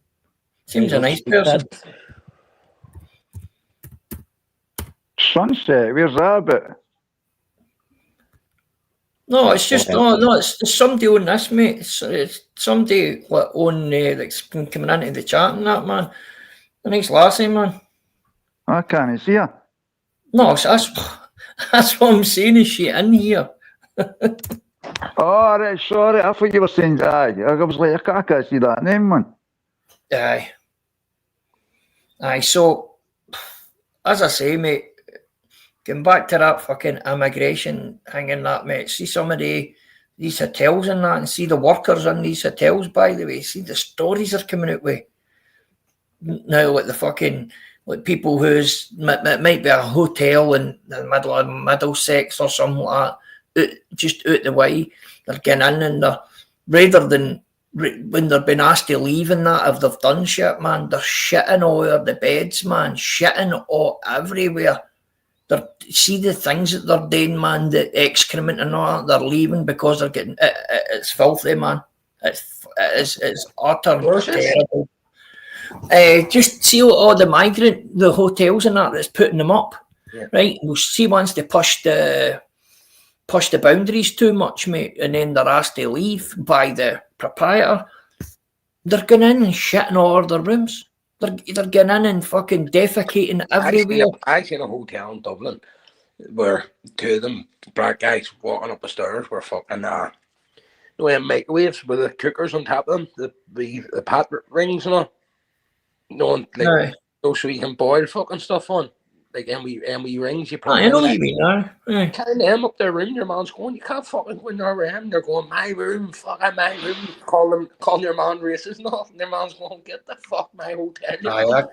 Seems a nice person. Sunset, where's that about? No, it's just it's somebody on this, mate. It's somebody like on that's been coming into the chat and that, man. A nice lassie, man. I can't see her. No, that's what I'm saying. Is she in here? Oh, right, sorry. I thought you were saying, aye. I was like, I can't see that name, man. Aye. So, as I say, mate, going back to that fucking immigration hanging that, mate, see some of these hotels and that, and see the workers in these hotels, by the way, see the stories are coming out with. Now, like the fucking, like people who's, it might be a hotel in the middle of Middlesex or something like that, just out the way, they're getting in and they're, rather than when they're being asked to leave and that, if they've done shit, man, they're shitting all over the beds, man, shitting all everywhere. See the things that they're doing, man, the excrement and all that, they're leaving because they're getting, it's filthy, man. It's utter terrible. Just see all the the hotels and that that's putting them up, right? We'll see once they push the boundaries too much, mate, and then they're asked to leave by the proprietor. They're going in and shitting all over their rooms. They're getting in and fucking defecating everywhere. I seen a hotel in Dublin where two of them black guys walking up the stairs were fucking microwaves with the cookers on top of them, the pat rings and all. No, like so you can boil fucking stuff on. Like and we rings you I know what you mean now. Carrying them up their room, your man's going, you can't fucking go in their room. They're going, my room, fucking my room. Calling your man racist and all. And their man's going, get the fuck my hotel.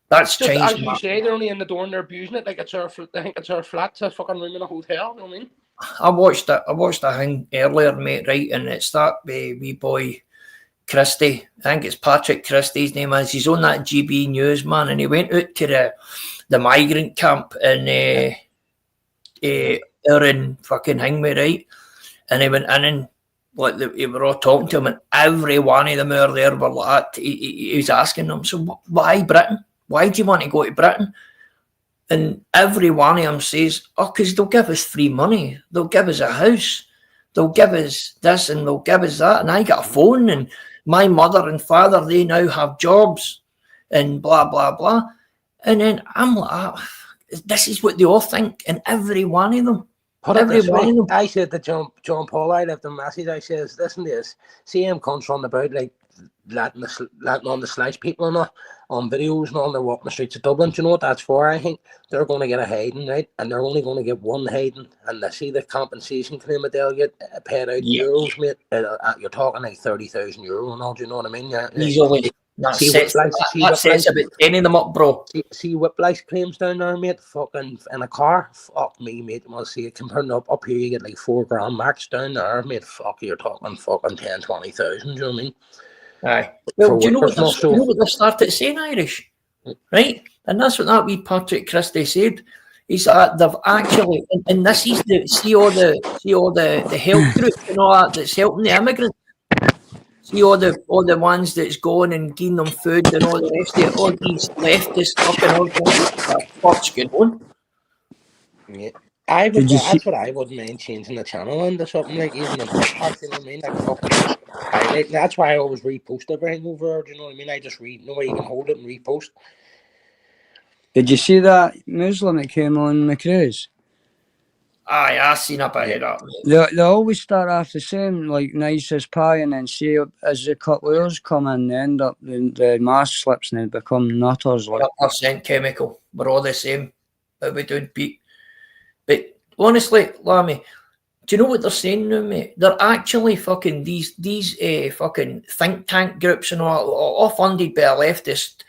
That's just changed. As you say, they're only in the door and they're abusing it like it's our. I think it's our flat, it's a fucking room in a hotel. You know what I mean? I watched a thing earlier, mate. Right, and it's that wee boy Christie. I think it's Patrick Christie's name is. He's on that GB News, man, and he went out to the migrant camp in fucking Hingme, right? And he went in and they were all talking to him, and every one of them out there were like that. He was asking them, so why Britain? Why do you want to go to Britain? And every one of them says, oh, because they'll give us free money. They'll give us a house. They'll give us this and they'll give us that. And I got a phone and my mother and father, they now have jobs and blah, blah, blah. And then I'm like, this is what they all think. And every one of them. I said to John Paul, I left a message. I says, listen to this. See him comes on about like letting on the slice people and all on videos and all. They're walking the streets of Dublin. Do you know what that's for? I think they're going to get a hiding, right? And they're only going to get one hiding. And they see the compensation claim that they'll get paid out euros, mate. You're talking like 30,000 euro and all. Do you know what I mean? Yeah. Easily. That sets about 10 of them up, bro. See whiplash claims down there, mate. Fucking in a car. Fuck me, mate. I'll see it comparing up here. You get like $4,000 max down there, mate. Fuck, you're talking fucking 10, 20,000. Do you know what I mean? Aye. Well, do you know what they started saying, Irish? Right? And that's what that wee Patrick Christie said. He's they've actually, and this is see all the help groups and all that's helping the immigrants. See all the ones that's going and giving them food and all the rest of it. All these leftists fucking organisations. What's going on? Yeah. That's what I wouldn't mind changing the channel into something like even a podcast, you know what I mean? Like fucking that's why I always repost everything over, do you know what I mean? I just nobody can hold it and repost. Did you see that Muslim that came on the cruise? Aye, I seen a bit of that. They always start off the same, like nice as pie, and then see as the couplers come in, they end up the mask slips and they become nutters. Like 100% chemical. We're all the same. But we don't beat. But honestly, Lammy, do you know what they're saying now, mate? They're actually fucking these fucking think tank groups and all funded by leftist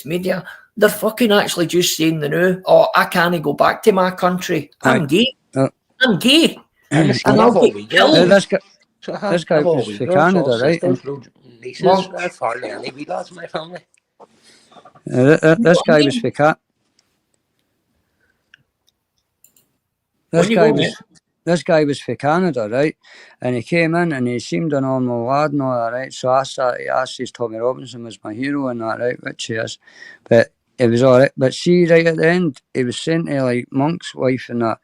media. They're fucking actually just saying the new, oh, I can't go back to my country. I'm gay. I'm gay. And I'll get killed. This guy was from Canada, right? Nieces, hardly any lads in my family. This guy was for cat. This On you guy go, was mate. this guy was for Canada, right? And he came in and he seemed a normal lad and all that, right? So I started to ask his Tommy Robinson was my hero and that, right? Which he is. But it was alright. But see, right at the end, he was saying to like Monk's wife and that,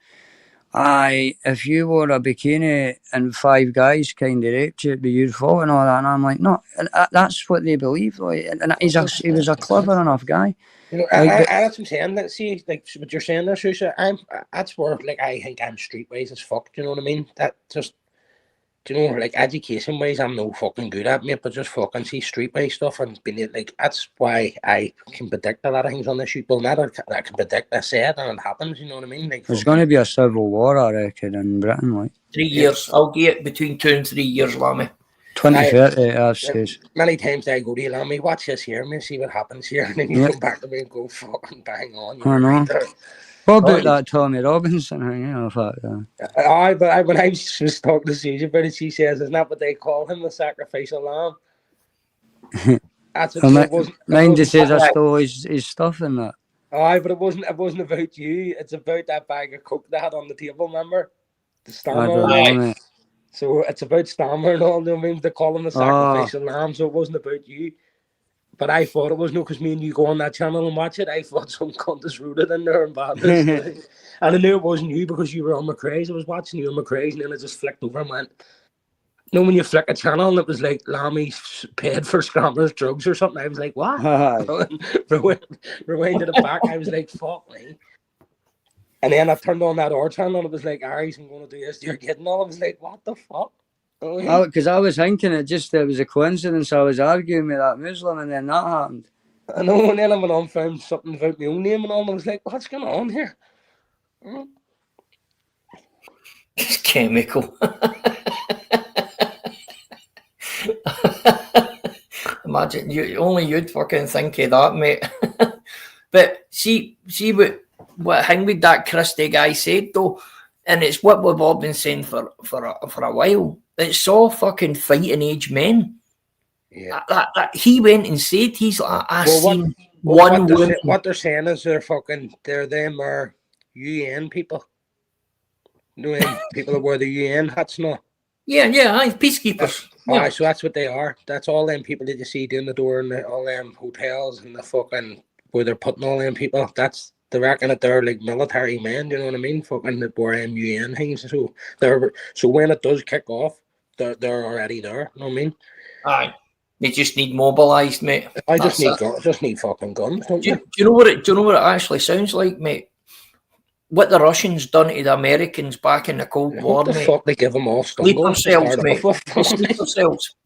aye, if you wore a bikini and 5 guys kind of raped you, it'd be your fault and all that. And I'm like, no, that's what they believe. Like, and he was a clever enough guy. You know, Like, that's what I'm saying. Let's see, like what you're saying there, Susha. That's where, like, I think I'm streetwise as fuck. Do you know what I mean? That just, do you know, like, education wise, I'm no fucking good at, mate. But just fucking see streetwise stuff and being like, that's why I can predict a lot of things on the shoot. Well, not I can predict. I say it and it happens. You know what I mean? Like, there's going to be a civil war, I reckon, in Britain. Like 3 years. I'll give it between 2 and 3 years, Lammy. 2030, I've said. many times I go to you, me watch this here, me see what happens here, and then you come back to me and go fucking bang on. I know. What about that Tommy Robinson thing? You know, fuck that. But when I was talking to Susie about it, she says, "Isn't that what they call him, the sacrificial lamb?" That's what it wasn't. Mind says I stole his stuff in that. Aye, but it wasn't about you. It's about that bag of coke they had on the table. Remember the I stammer? don't know, mate. So it's about stammer and all. You know what I mean? They call him the sacrificial lamb. So it wasn't about you. But I thought it was no, because me and you go on that channel and watch it. I thought some cunt is rooted in there and bad. And I knew it wasn't you because you were on McRae's. I was watching you on McRae's and then I just flicked over and went, you know, when you flick a channel and it was like Lammy's paid for Scramblers drugs or something, I was like, what? Rewinded it back. I was like, fuck me. And then I turned on that R channel and it was like, Aries, I'm going to do this. You're kidding all. I was like, what the fuck? Because I was thinking it was a coincidence. I was arguing with that Muslim and then that happened. I know, and then I went on and found something about my own name and all, and I was like, what's going on here? It's chemical. Imagine you'd fucking think of that, mate. But see what thing with that Christie guy said though, and it's what we've all been saying for a while. It's all fucking fighting age men. Yeah. That he went and said he's like, one woman. What they're saying is they're them are UN people. You know, people that wear the UN hats now. Yeah, peacekeepers. Yeah. So that's what they are. That's all them people that you see doing the door in all them hotels and the fucking where they're putting all them people. That's they reckon that they're like military men. You know what I mean? Fucking that wear UN things. So when it does kick off, they're already there. You know what I mean? Aye. They just need mobilised, mate. I just need fucking guns. Don't do you know what it actually sounds like, mate? What the Russians done to the Americans back in the Cold War, what the mate. fuck they give them all stun Sleeper guns cells, to mate. start off with. Sleeper cells.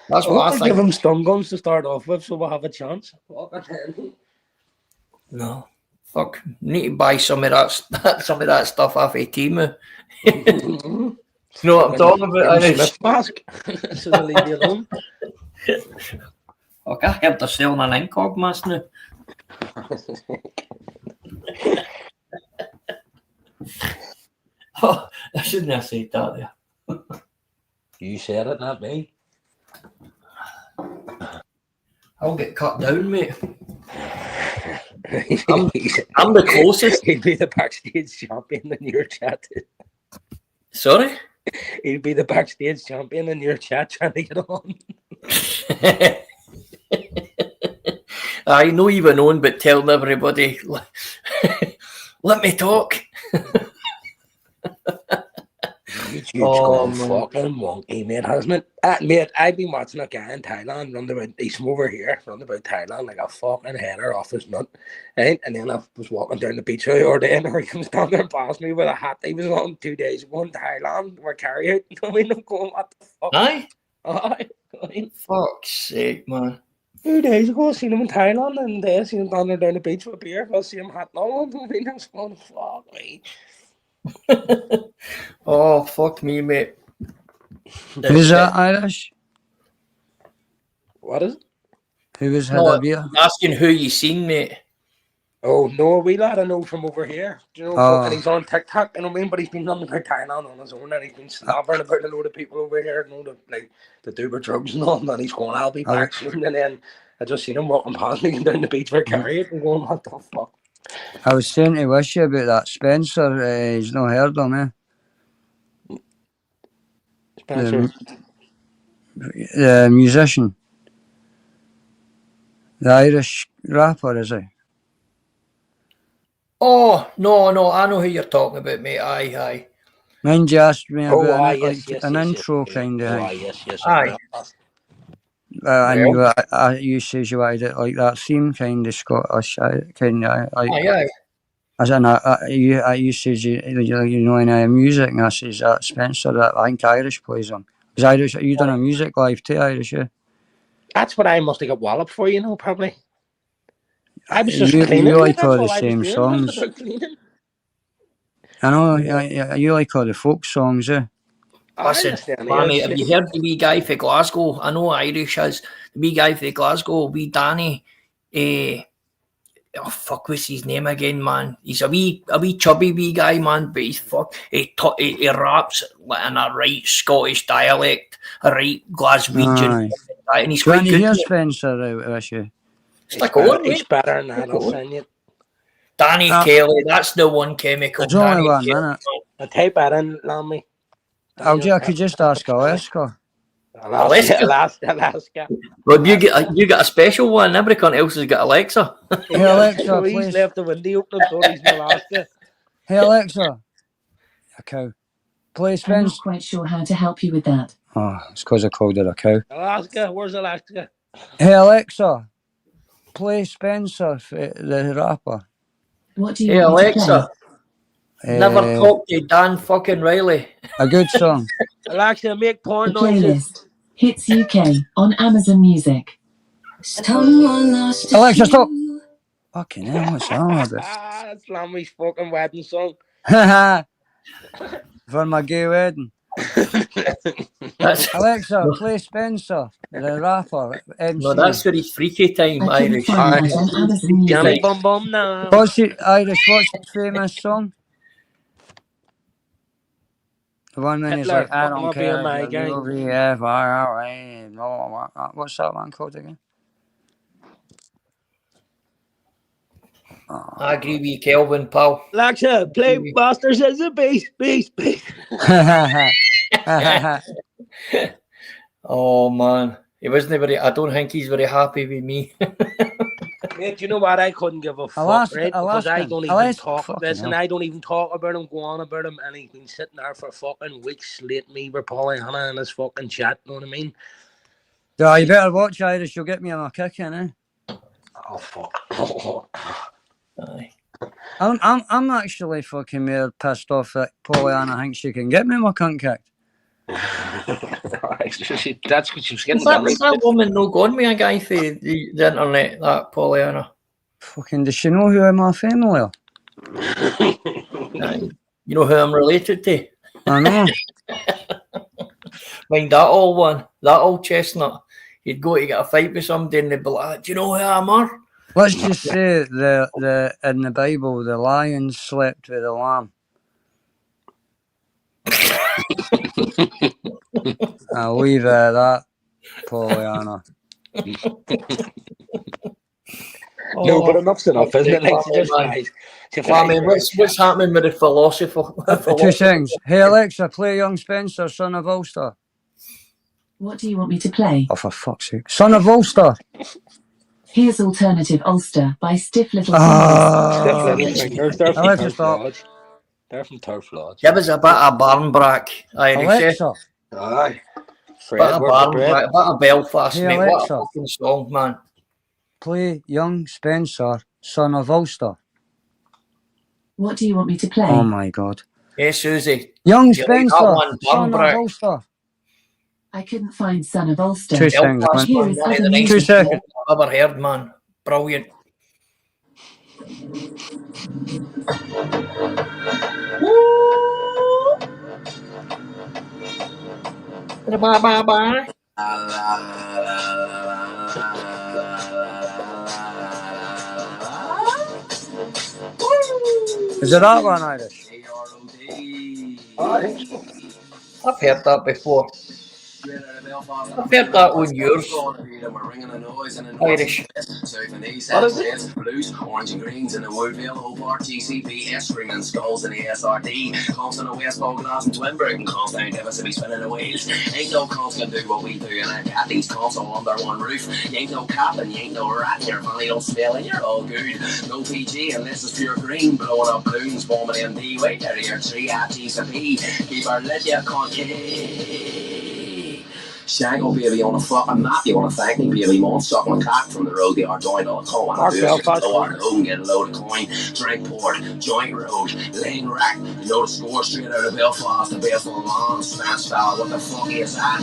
That's what I They think. give them stun guns to start off with, so we'll have a chance. No, fuck. Need to buy some of that stuff off of Temu. You know what I'm talking about? Smith mask. So they leave you alone. Fuck, I heard they're selling an incog mask now. Oh, I shouldn't have said that there. You said it, not me. I'll get cut down, mate. I'm the closest. He'd be the backstage champion in your chat. Sorry? He'd be the backstage champion in your chat trying to get on. I know you were known, but telling everybody, let me talk. YouTube's gone fucking wonky, mate, hasn't it? Mate, I've been watching a guy in Thailand run about, he's from over here, run about Thailand like a fucking header off his nut. Right? And then I was walking down the beach the other day and he comes down there and past me with a hat he was on 2 days ago in Thailand, where carry out. You know what I mean? I'm going, what the fuck? Aye? Aye. Fuck's sake, man. 2 days ago, I seen him in Thailand and I seen him down there down the beach with a beer. I see him hat and all. I mean, I was going, fuck me. Oh, fuck me, mate. Who's that Irish? What is it? Who was had No, a beer? asking who you seen, mate. Oh, no, a wee lad I know from over here. Do you know, Oh. and he's on TikTok, you know what I mean? But he's been running about Thailand on his own and he's been snapping about a load of people over here, you know, the Duber drugs and all, and he's going, I'll be back soon. And then I just seen him walking past me down the beach for Carriot and going, what the fuck? I was saying to Wishy about that Spencer. He's not heard of him, eh? Spencer. The musician. The Irish rapper, is he? Oh, no, I know who you're talking about, mate. Aye. Mind you asked me Oh, about yes, an intro kind of Oh, thing. yes. Aye. And you says you wanted it like that theme kind of Scottish, kind of like. Aye. As in, you says you know any music, and I says that Spencer. That I think Irish plays him. Because Irish, you done a music live too, Irish, yeah. That's what I must have got walloped for, you know, probably. I was just You cleaning. like That's all the all I was same doing, songs. was about cleaning. I know, you like all the folk songs, yeah. Listen, Mammy, have you heard the wee guy for Glasgow? I know Irish has. The wee guy for Glasgow, wee Danny. Oh fuck, what's his name again, man? He's a wee chubby wee guy, man. But he's he raps in a right Scottish dialect, a right Glaswegian, and he's quite Can you good. hear Spencer out you? Stick on, He's mate. better than that, I'll send you. Danny Kelly, that's the one chemical. There's only Danny one Kelly. minute. I type that in, Lammy. I could just ask Alaska. Alaska. Well, you get a special one. Everyone else has got Alexa. Hey Alexa, He's please. left the window open, so he's in Alaska. Hey Alexa. A cow. Play I'm Spencer. not quite sure how to help you with that. Oh, it's because I called her a cow. Alaska, where's Alaska? Hey Alexa. Play Spencer, the rapper. What do you Hey want me to Alexa, never talk to Dan fucking Riley. A good song. Alexa, make porn The noises. playlist Hits UK on Amazon Music. Alexa, stop. Fucking hell, what's wrong with this? That's Lammy's fucking wedding song. For my gay wedding. That's Alexa, play Spencer, the rapper, MC. no, that's for his freaky time, I couldn't Irish. find that on Amazon Johnny Music. Bum Bum now. What's Irish, what's his famous song? The one when he's Hitler, like, I fucking don't up care. here, my gang. What's that one called again? I agree with you, Kelvin, pal. Alexa, play Masters as a bass. Oh man, he wasn't very. I don't think he's very happy with me. Mate, you know what? I couldn't give a fuck, Alaska, right? Because I Alaska, don't even Alaska, talk. fucking Listen, hell. I don't even talk about him, go on about him, and he's been sitting there for fucking weeks slating me for Pollyanna and his fucking chat, you know what I mean? Yeah, you better watch Irish, you'll get me on a kick in, eh? Oh, fuck. Aye. I'm actually fucking more pissed off that Pollyanna thinks she can get me my cunt kicked. That's what she was getting. Was that woman no gone with a guy for the internet, that Pollyanna? Fucking, does she know who my family are? Aye. You know who I'm related to? I know. Mind that old one, that old chestnut. He'd go to get a fight with somebody and they'd be like, do you know who I am? Let's just say the in the Bible the lion slept with the lamb. I'll leave it at that, Pollyanna. No, but enough's enough, isn't it? Like, just I mean, what's happening with the philosophy? Two things. Hey Alexa, play Young Spencer, Son of Ulster. What do you want me to play? Oh, for fuck's sake. Son of Ulster. Here's Alternative Ulster by Stiff Little They're Fingers. from Alexa, Turf stop. Lodge. They're from Turf Lodge. Give us a bit of Barnbrack, Irish. Alexa. Aye. Bit of Barnbrack, a bit of Belfast, Hey, mate. What a Alexa. fucking song, man. Play Young Spencer, Son of Ulster. What do you want me to play? Oh my god. Hey, Susie. Young You like that Spencer, one, Son of Barnbrack? Ulster. I couldn't find Son of Ulster. Two seconds, Belfast, Here man. is One of other the music. nicest 2 seconds. songs I've ever heard, man. Brilliant. Bye. Is it that one, Irish? I've heard that before. I've heard that on yours. Irish. South and east, What is it? reds and blues, orange and greens in the Woodville, Hobart, GCP, S-String and Skulls in the SRT, Constant and West Balglass and Twinbrook and Constant Gibbons to be spinning the wheels. Ain't no cons can do what we do, and I got these cons all under one roof. You ain't no cap and you ain't no rat, and your funny don't smell and you're all good. No PG unless it's pure green, blowing up balloons, bombing MD. Wait there, your 3 at GCP. Keep our lid, you conky. Shango baby on a fucking map, you wanna thank me, baby mom, sucking a cock from the road, they are down on the coin. Mark Belfast. Go out home, get a load of coin, drink port, joint road, lane rack, you know the score straight out of Belfast, the Belfast Lawn, Spanish style, what the fuck is that?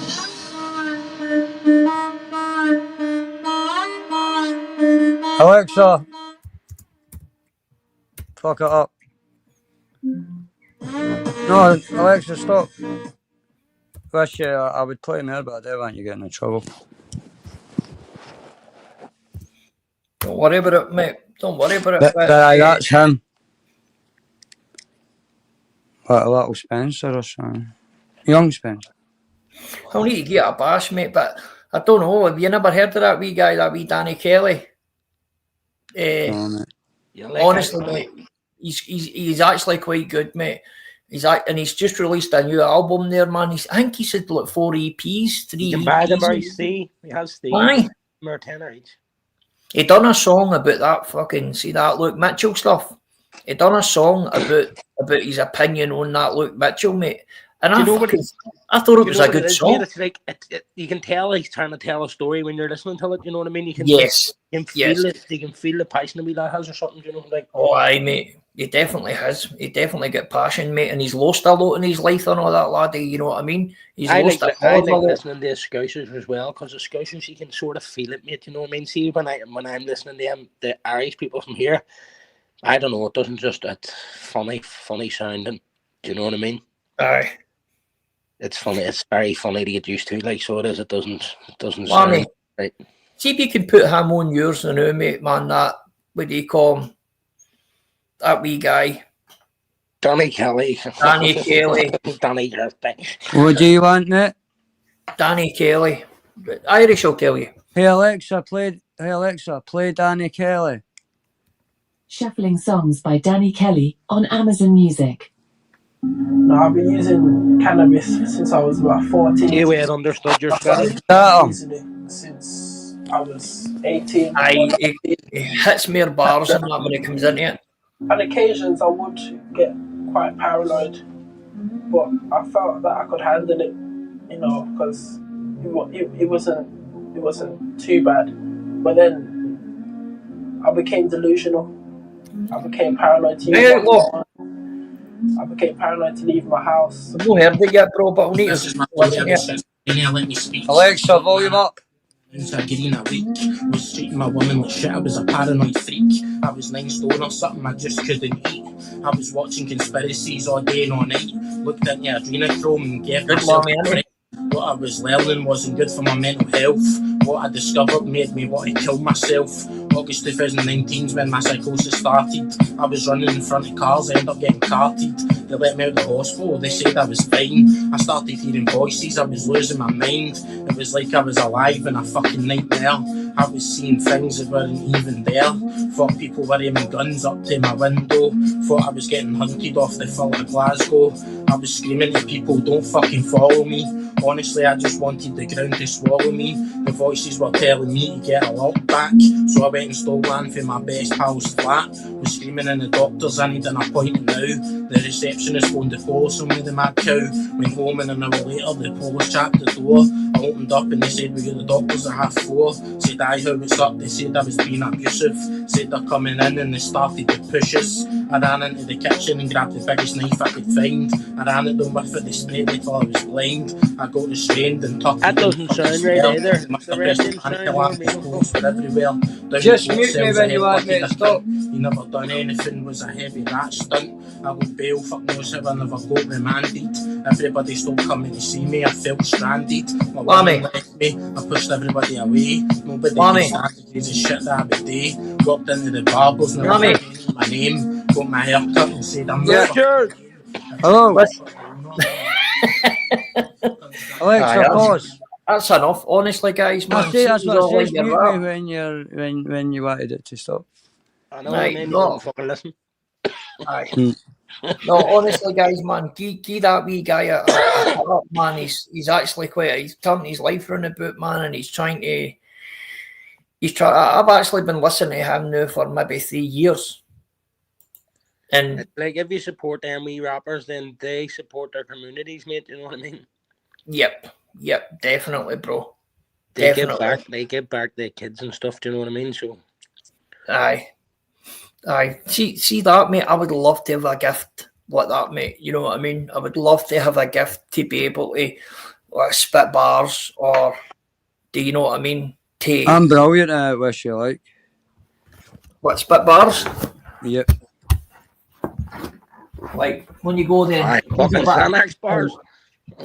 Alexa, fuck it up. No, Alexa, stop. Wish I would play more, but I don't want you getting in trouble. Don't worry about it, mate. Don't worry about it. But that's him. Like a little Spencer or something. Young Spencer. I'll need to get a bash, mate, but I don't know. Have you never heard of that wee guy, that wee Danny Kelly? No, mate. You like Honestly, it? mate, he's actually quite good, mate. And he's just released a new album there, man. I think he said like 4 EPs, 3 You can buy them EPs. by C. He has Steve. Aye. More tenner each. He done a song about that fucking, see that Luke Mitchell stuff. He done a song about his opinion on that Luke Mitchell, mate. And Do you know what I thought it You was know a what good it is, song. mate? It's like you can tell he's trying to tell a story when you're listening to it. You know what I mean? You can Yes. you can feel Yes. it. You can feel the passion that that has or something. You know, like Oh, aye, mate. He definitely has. He definitely got passion, mate. And he's lost a lot in his life and all that, laddie. You know what I mean? He's I lost like a lot. listening to the Scousers as well, because the Scousers you can sort of feel it, mate. You know what I mean? See, when I'm listening to them, the Irish people from here, I don't know. It doesn't just it's funny sounding. Do you know what I mean? Aye. It's funny. It's very funny to get used to. Like so, it is. It doesn't Manny, sound right. see if you can put him on yours now, mate, man. That, what do you call him? That wee guy. Danny Kelly. Danny Kelly. Danny Kelly. What do you want, mate? Danny Kelly. Irish will tell you. Hey Alexa, play Danny Kelly. Shuffling songs by Danny Kelly on Amazon Music. No, I've been using cannabis since I was about 14. You had understood your spirit. That I've been using it since I was 18. It hits more bars than that when it comes into it. On occasions, I would get quite paranoid, but I felt that I could handle it, you know, because it wasn't too bad. But then I became delusional. I became paranoid to Yeah, use my phone. I became paranoid to leave my house. I've not heard it yet, bro, but I'll need This is to my listen story to ever it. since Daniel let me speak. Alexa, volume up. Into a green a week, was treating my woman like shit. I was a paranoid freak. I was 9 stone or something, I just couldn't eat. I was watching conspiracies all day and all night. Looked into adrenochrome and gave Good myself morning, a break. What I was learning wasn't good for my mental health. What I discovered made me want to kill myself. August 2019 is when my psychosis started. I was running in front of cars, I ended up getting carted. They let me out of the hospital, they said I was fine. I started hearing voices, I was losing my mind. It was like I was alive in a fucking nightmare. I was seeing things that weren't even there. Thought people were aiming guns up to my window. Thought I was getting hunted off the Phil of Glasgow. I was screaming to people, don't fucking follow me. Honestly, I just wanted the ground to swallow me. The voices were telling me to get a lock back. So I went and stole one for my best pal's flat. Was screaming in the doctors, I need an appointment now. The receptionist phoned the police on me, the mad cow. Went home and an hour later, the police chapped the door. I opened up and they said, we got the doctors at 4:30. Said, aye, how it's up? They said I was being abusive. Said they're coming in and they started to push us. I ran into the kitchen and grabbed the biggest knife I could find. I ran at them with it, they sprayed me till I was blind. I got restrained and tucked. That doesn't sound right either. The rest didn't sound everywhere. Just mute me when you want me to stop. You never done anything, was a heavy rat stunt. I got bail, fuck knows how I never got remanded. Everybody still coming to see me, I felt stranded. My woman left me, I pushed everybody away. Nobody understands the shit that I would do. Walked into the barbers, never knew my name. Got my hair cut and said I'm not. Hello. Alexa, Aye, pause. That's enough, honestly, guys, man. I say that's See, what all I like say. your Mute rap. me when you wanted it to stop. I know, Right, man. You no. don't fucking listen. Aye. No, honestly, guys, man, give that wee guy a up, man. He's actually he's turned his life around about, man, and he's trying to. I've actually been listening to him now for maybe 3 years, and It's like if you support them wee rappers, then they support their communities, mate. You know what I mean? yep, definitely, bro. They Definitely. give back their kids and stuff. Do you know what I mean? So Aye. See that, mate. I would love to have a gift like that, mate. You know what I mean? I would love to have a gift to be able to spit bars, or do you know what I mean? I'm brilliant at it, wish you like. What, spit bars? Yep. Like when you go there, aye, fucking Xanax bars.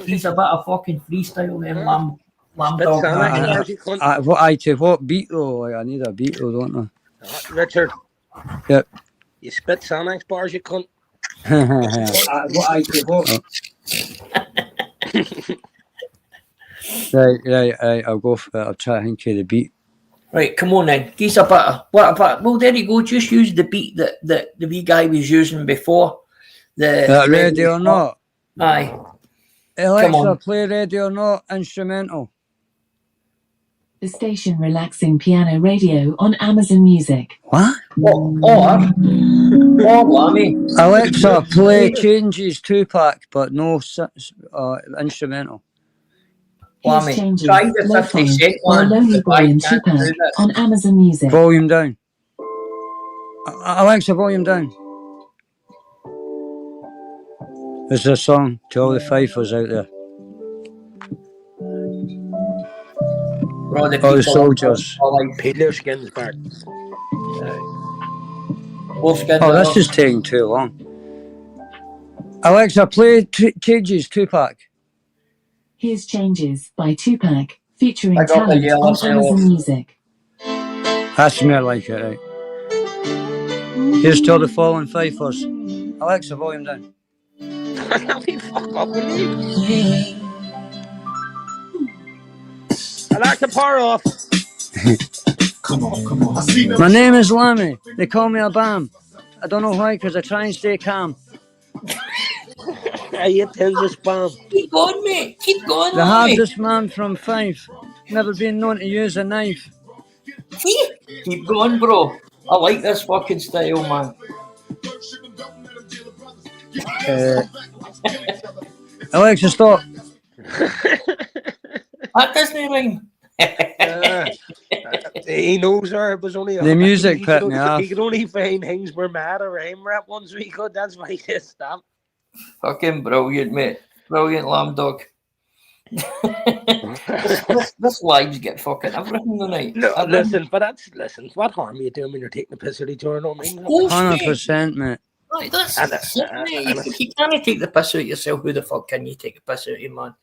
he's a bit of fucking freestyle then, lamb Spit dog. Xanax bars, you cunt. To what beat though? Like, I need a beat though, don't Richard. Yep. You spit Xanax bars, you cunt. Right. I'll go for it. I'll try to think of the beat. Right, come on then. He's a bit of well, there you go. Just use the beat that the wee guy was using before. Ready or not? Aye. Alexa, play Ready or Not instrumental. The station relaxing piano radio on Amazon Music. What? Or Lammy. Alexa, play Changes 2-pack, but no instrumental. Here's Lammy. Changes, Try the Low 50 Fun, Cent or one. Lonely If Boy I and can't do Tupac this. on Amazon Music. Volume down. Alexa, volume down. This is a song to all the fifers out there. All the All the people soldiers. Peter Skins back. Oh, this is taking too long. Alexa, play Changes 2-pack. Here's Changes by Tupac, featuring I got the talent yellow on cell. Amazon Music. That's more like it, right? Here's to all the fallen fifers. Alexa, volume down. Fuck up with you. Alexa, power off. Come on. I see them. My name is Lammy. They call me a bam. I don't know why, because I try and stay calm. I eat tins of spam. Keep going, mate. Keep going, The Lammy. hardest man from Fife. Never been known to use a knife. Keep going, bro. I like this fucking style, man. Alexa, stop. That doesn't rhyme. He knows her. It was only The music put me off. He could only find things were mad or rhyme rap ones we could. That's why he just stopped. Fucking brilliant, mate. Brilliant, lamb dog. this lives get fucking everything tonight. No, listen. What harm are you doing when you're taking the piss out of each other? No, I mean, 100%, mate. Right, that's it, if you can't take the piss out of yourself, who the fuck can you take the piss out of, man?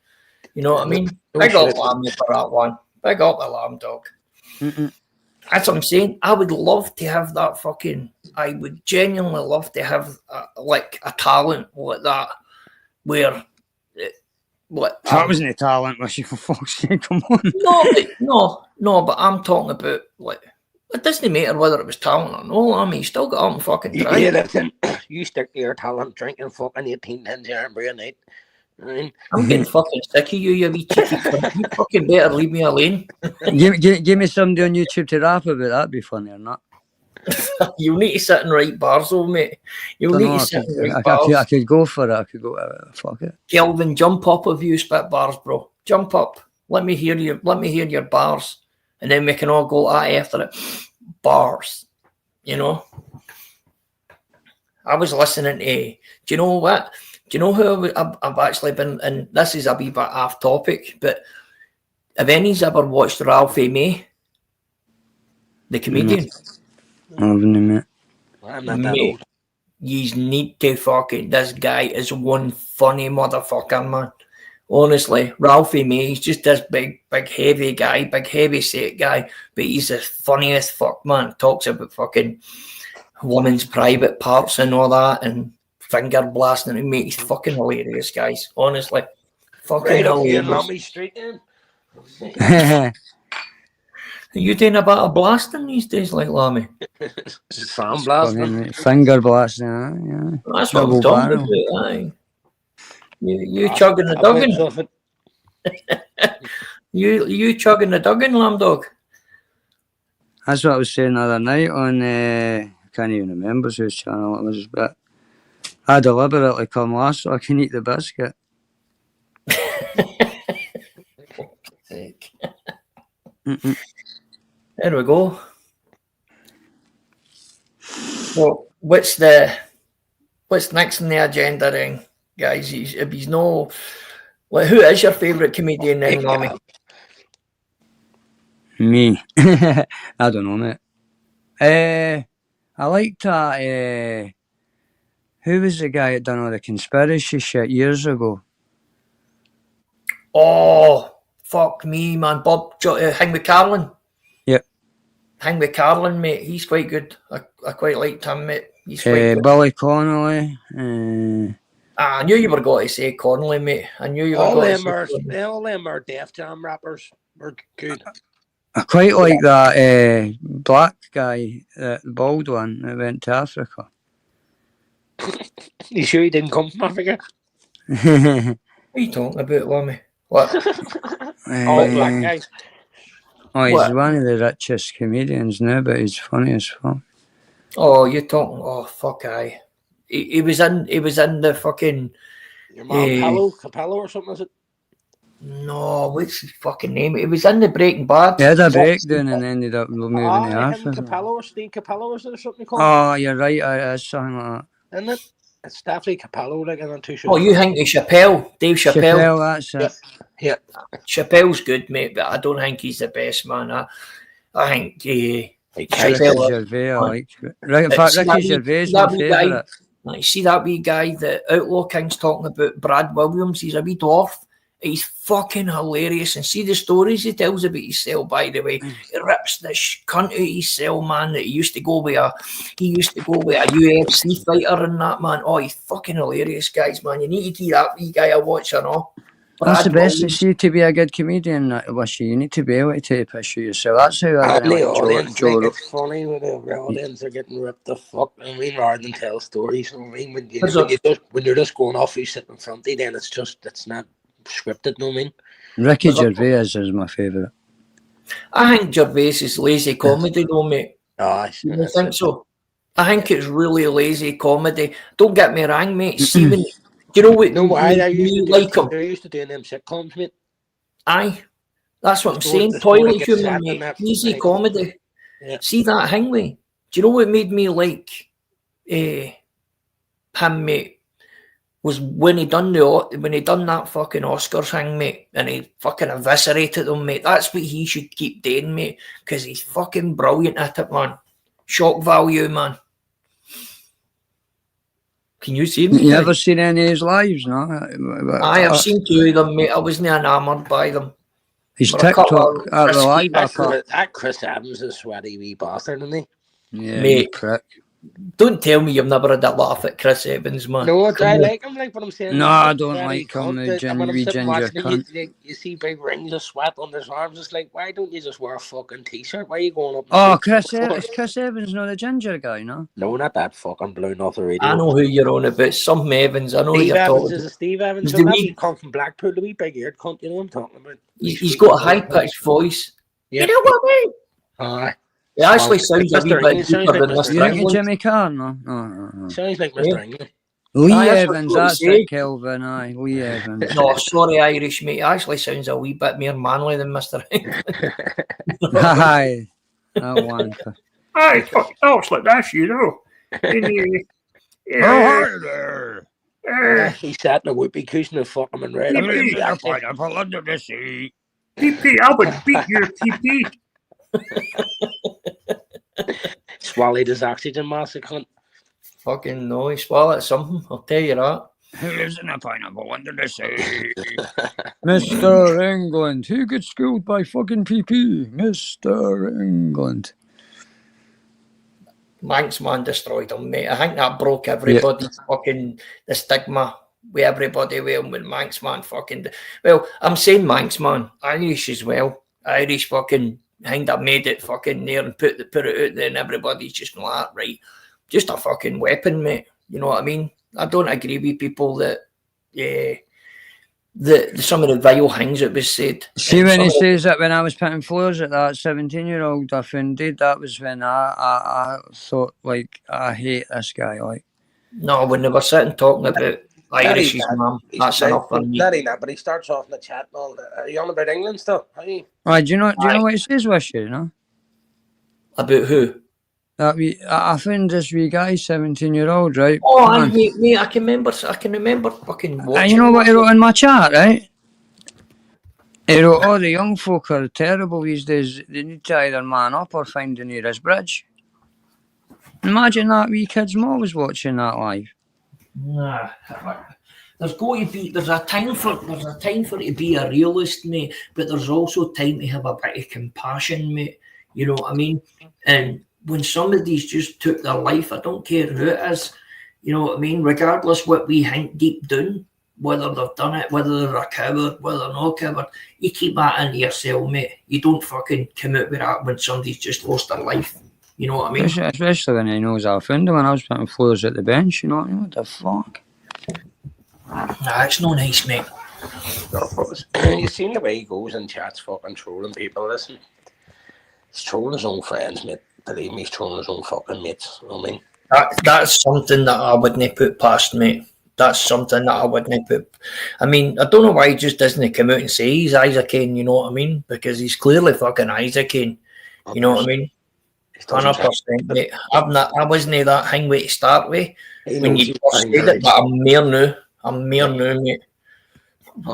You know what I mean? Big up Lammy for that one. Big up the lamb dog. That's what I'm saying. I would love to have that fucking. I would genuinely love to have like a talent like that, where what That wasn't a talent, was you, for fuck's sake? Come on. No, but I'm talking about like. It doesn't matter whether it was talent or no. I mean, you still got up and fucking try. Yeah, listen. You stick to your talent, drinking fucking 18 tins of every night. I'm getting fucking sick of you, you wee cheeky cunt. You fucking better leave me alone. give me somebody on YouTube to rap about. That'd be funny or not. You need to sit and write bars, though, mate. You need to sit and write bars. I could go for it. I could go. Fuck it. Kelvin, jump up if you spit bars, bro. Jump up. Let me hear you. Let me hear your bars, and then we can all go after it. Bars, you know. I was listening to. Do you know what? Do you know who I've actually been? And this is a wee bit off topic, but have any's ever watched Ralphie May, the comedian? Mate. I'm not that old. Yous need to fucking. This guy is one funny motherfucker, man. Honestly, Ralphie May, he's just this big heavy guy, big heavy set guy, but he's the funniest fuck, man. Talks about fucking women's private parts and all that, and finger blasting, and mate, he's fucking hilarious, guys. Honestly, Fucking Right up here in hilarious. Lummy Street, then. Are you doing a bit of blasting these days, like Lammy? Sound blasting. Fucking finger blasting, yeah. That's what I'm Double talking barrel. about, aye. You chugging the Duggan? You chugging the Duggan, Lamb Dog? That's what I was saying the other night on, I can't even remember whose channel it was, but I deliberately come last so I can eat the biscuit. There we go. So, what's next on the agenda then, guys? If he's no, well, who is your favourite comedian then, Lammy? Me. I don't know, mate. I liked that, who was the guy that done all the conspiracy shit years ago? Oh, fuck me, man. Hang with Carlin. Yep. Hang with Carlin, mate. He's quite good. I quite liked him, mate. He's quite good. Billy Connolly. I knew you were going to say Connolly, mate. I knew you were All going to them say are, Connolly. all them are Def Jam rappers. We're good. I quite like that black guy, the bald one that went to Africa. You sure he didn't come from Africa? What are you talking about, Lammy? What? All black guys. Oh, he's What? one of the richest comedians now, but he's funny as fuck. Oh, you're talking. Oh, fuck, aye. He was in the fucking. Your man Capello or something, is it? No, what's his fucking name? He was in the Breaking Bad. He had a breakdown and ended up moving to Africa. Capello or Steve Capello, is it, or something called? Oh, you're right, it is something like that. Isn't it? It's definitely Capello, like, I'm not too sure. Oh, you think of Chappelle? Dave Chappelle? Chappelle, that's it. Yeah. Chappelle's good, mate, but I don't think he's the best, man. I think Ricky Chappelle. Gervais, I like. In fact, See that Ricky wee- Gervais is see my that wee guy? favourite. Like, see that wee guy that Outlaw King's talking about, Brad Williams? He's a wee dwarf. He's fucking hilarious. And see the stories he tells about himself, by the way. He rips the cunt out of himself, man, that he used to go with a UFC fighter and that, man. Oh, he's fucking hilarious, guys, man. You need to give that wee guy a watch, you know. That's the Brad best. Williams. See, to be a good comedian, you need to be able to take a piss of yourself. That's how I The like audience, Joe. like, it's funny when the audience are getting ripped the fuck. I mean, rather than tell stories. I mean, when you're just going off, you sit in front of you, then it's not scripted. No, I mean. Ricky Gervais is my favourite. I think Gervais is lazy comedy, though, mate. You don't think so? I think it's really lazy comedy. Don't get me wrong, mate. See, when, do you know what? No, I used to like him. they're used to doing them sitcoms, mate. Aye, that's what I'm Story- saying. the story Toilet gets humour, set mate. in that- Easy right. comedy. Yeah. See that Hingway? Do you know what made me like him, mate? Was when he done that fucking Oscars thing, mate, and he fucking eviscerated them, mate. That's what he should keep doing, mate, because he's fucking brilliant at it, man. Shock value, man. Can you see him? You ever seen any of his lives? No. I have seen two of them, mate. I wasn't enamoured by them. His But a couple TikTok of at the live. That Chris Evans is a sweaty wee bastard, isn't he? Yeah, Mate. you prick. Don't tell me you've never had a laugh at Chris Evans, man. No, Come I on. like him, like what I'm saying. No, I don't like him, Cunt, the and when I'm wee sitting ginger watching cunt. him, you see big rings of sweat on his arms. It's like, why don't you just wear a fucking t-shirt? Why are you going up? Oh, is Chris Evans not the ginger guy, no? No, not that fucking blown off the radio. I know who you're on about. Some Evans. I know who Steve you're Evans talking is about. a Steve Evans. He's So the that wee- he come from Blackpool, the wee big-eared cunt. You know what I'm talking about? He's got a high-pitched voice. Yeah. You know what I mean? Aye. It actually sounds a Mr. wee bit England, sounds deeper like than Mr. Mr. You think of England. Jimmy Carr? No. Sounds like Mr. Yeah. England. Lee Aye, that's what Evans, I that's say. it, Kelvin. Aye, Lee Evans. No, sorry, Irish, mate. It actually sounds a wee bit more manly than Mr. England. Aye, that wanker. Aye, fuck, talks like that, you know. He sat in a whoopee cushion and fuck him and right up. pineapple under the sea. PP, I would beat your PP. Swallowed his oxygen mask, a cunt. Fucking no, he swallowed something, I'll tell you that. Who lives in a pineapple under the sea? Mr. England. Who gets schooled by fucking PP? Mr. England. Manx man destroyed him, mate. I think that broke everybody's fucking the stigma with everybody when Manx man fucking. Well, I'm saying Manx man, Irish as well. Irish fucking kind of made it fucking there and put it out there, and everybody's just like, right, just a fucking weapon, mate. You know what I mean? I don't agree with people that, some of the vile things that was said. See, when he says that when I was putting floors at that 17-year-old offended, that was when I thought, like, I hate this guy, like. No, when they were sitting talking about Irish's mum, that's enough for me. But he starts off in the chat and all that. Are you on about England still? Are you? Right, do you know what he says, Wish, you know? About who? That I found this wee guy, 17-year-old, right? Oh, I can remember fucking watching. And you know what he wrote in my chat, right? He wrote, "Oh, the young folk are terrible these days. They need to either man up or find the nearest bridge." Imagine that wee kid's mom was watching that live. Nah, there's a time for it to be a realist, mate. But there's also time to have a bit of compassion, mate. You know what I mean? And when somebody's just took their life, I don't care who it is, you know what I mean? Regardless what we think deep down, whether they've done it, whether they're a coward, whether they're not a coward, you keep that into yourself, mate. You don't fucking come out with that when somebody's just lost their life. You know what I mean? Especially when he knows I found him when I was putting floors at the bench, you know what the fuck? Nah, it's no nice, mate. You've seen the way he goes and chats fucking trolling people, listen. He's trolling his own friends, mate. Believe me, he's trolling his own fucking mates. You know what I mean? That's something that I wouldn't put past, mate. That's something that I wouldn't put. I mean, I don't know why he just doesn't come out and say he's Isaac Kane, you know what I mean? Because he's clearly fucking Isaac Kane. You know what I mean? 100%, mate. I wasn't that thing way to start with when you first said it, but I'm mere now, mate.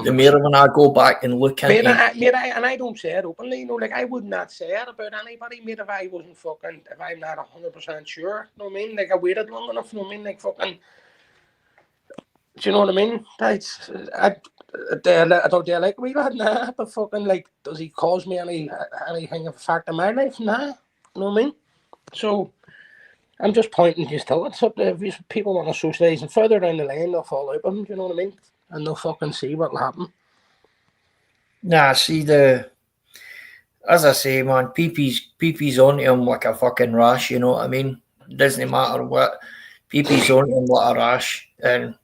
The more when I go back and look at it. And I don't say it openly, you know, like I would not say it about anybody, mate, if I wasn't fucking, if I'm not 100% sure, you know what I mean? Like I waited long enough, you know what I mean? Like fucking, do you know what I mean? I don't like we lad, nah, but fucking like, does he cause me anything of a fact in my life? Nah, you know what I mean? So, I'm just pointing just till it's up there. If people want to socialise and further down the lane, they'll fall out with him, do you know what I mean? And they'll fucking see what'll happen. Nah, see as I say, man, PP's on him like a fucking rash, you know what I mean? It doesn't matter what. PP's on him like a rash. And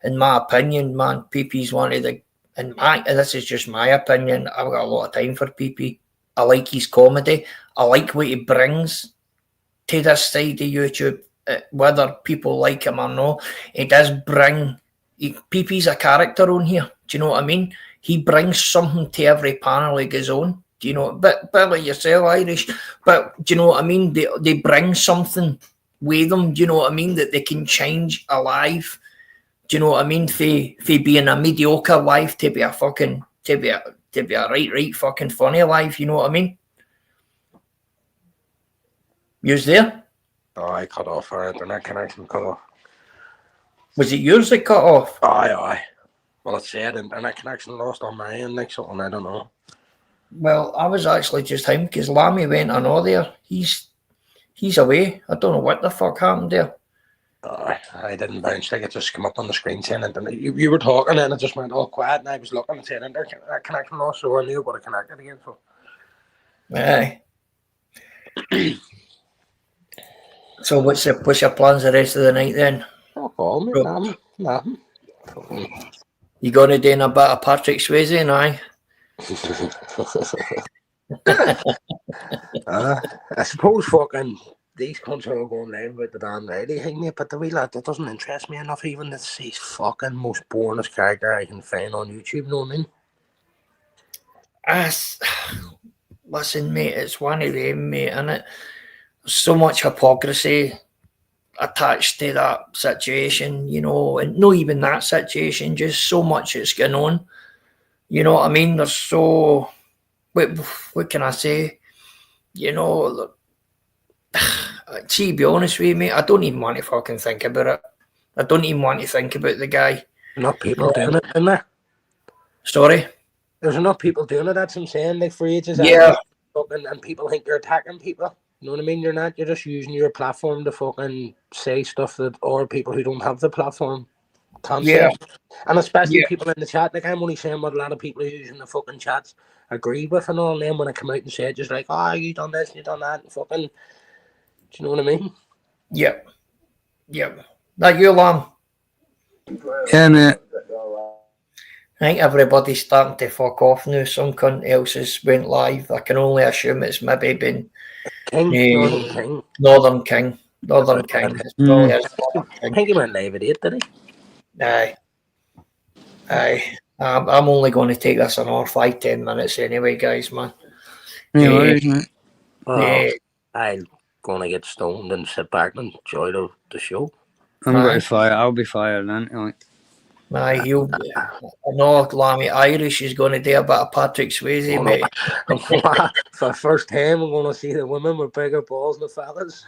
in my opinion, man, PP's one of the, and this is just my opinion, I've got a lot of time for PP. I like his comedy. I like what he brings to this side of YouTube, whether people like him or not. He does bring. PP's a character on here. Do you know what I mean? He brings something to every panel he goes on. Do you know? But like yourself, Irish. But do you know what I mean? They bring something with them. Do you know what I mean? That they can change a life. Do you know what I mean? For being a mediocre life to be a fucking to be a right fucking funny life. You know what I mean? Yours there? Oh, I cut off our internet connection. Cut off. Was it yours that cut off? Aye. Well, it said internet connection lost on my end, like something, I don't know. Well, I was actually just him because Lammy went on all there. He's away. I don't know what the fuck happened there. I didn't bounce. Like it just came up on the screen saying internet. You were talking and it just went all quiet, and I was looking and saying internet connection lost, so I knew what I connected again. So. Aye. So what's your plans the rest of the night then? Oh, call me, nothing. You gonna do a bit of Patrick Swayze, aye? I suppose fucking these cunts are all going live about the Dan Riley thing, mate, but the wee lad, that doesn't interest me enough even to see his fucking most boringest character I can find on YouTube, you know what I mean? Listen, mate, it's one of them, mate, innit? There's so much hypocrisy attached to that situation, you know, and not even that situation, just so much that's going on. You know what I mean? There's so, what can I say? You know, see, to be honest with you, mate, I don't even want to fucking think about it. I don't even want to think about the guy. Enough people doing it, isn't there? Sorry? There's enough people doing it, that's what I'm saying, like for ages. Yeah. And people think you're attacking people. You know what I mean? You're not. You're just using your platform to fucking say stuff that other people who don't have the platform concept. And especially Yeah. people in the chat, like I'm only saying what a lot of people who use in the fucking chats agree with and all. And then when I come out and say it, just like, oh, you done this, you done that, and fucking, do you know what I mean? Yep. Now you, Lam. Yeah, mate. I think everybody's starting to fuck off now. Some cunt else has went live. I can only assume it's maybe been King, Northern King. Northern King. It's probably is Northern I King. think he went live at 8, did he? Aye. I'm only going to take this another 5-10 minutes anyway, guys, man. No worries, mate. Well, I'm going to get stoned and sit back and enjoy the show. I'm going to fire. I'll be fired then. Like. Aye, I know Lammy Irish is going to do a bit of Patrick Swayze, mate. For the first time, I'm going to see the women with bigger balls than the fellas.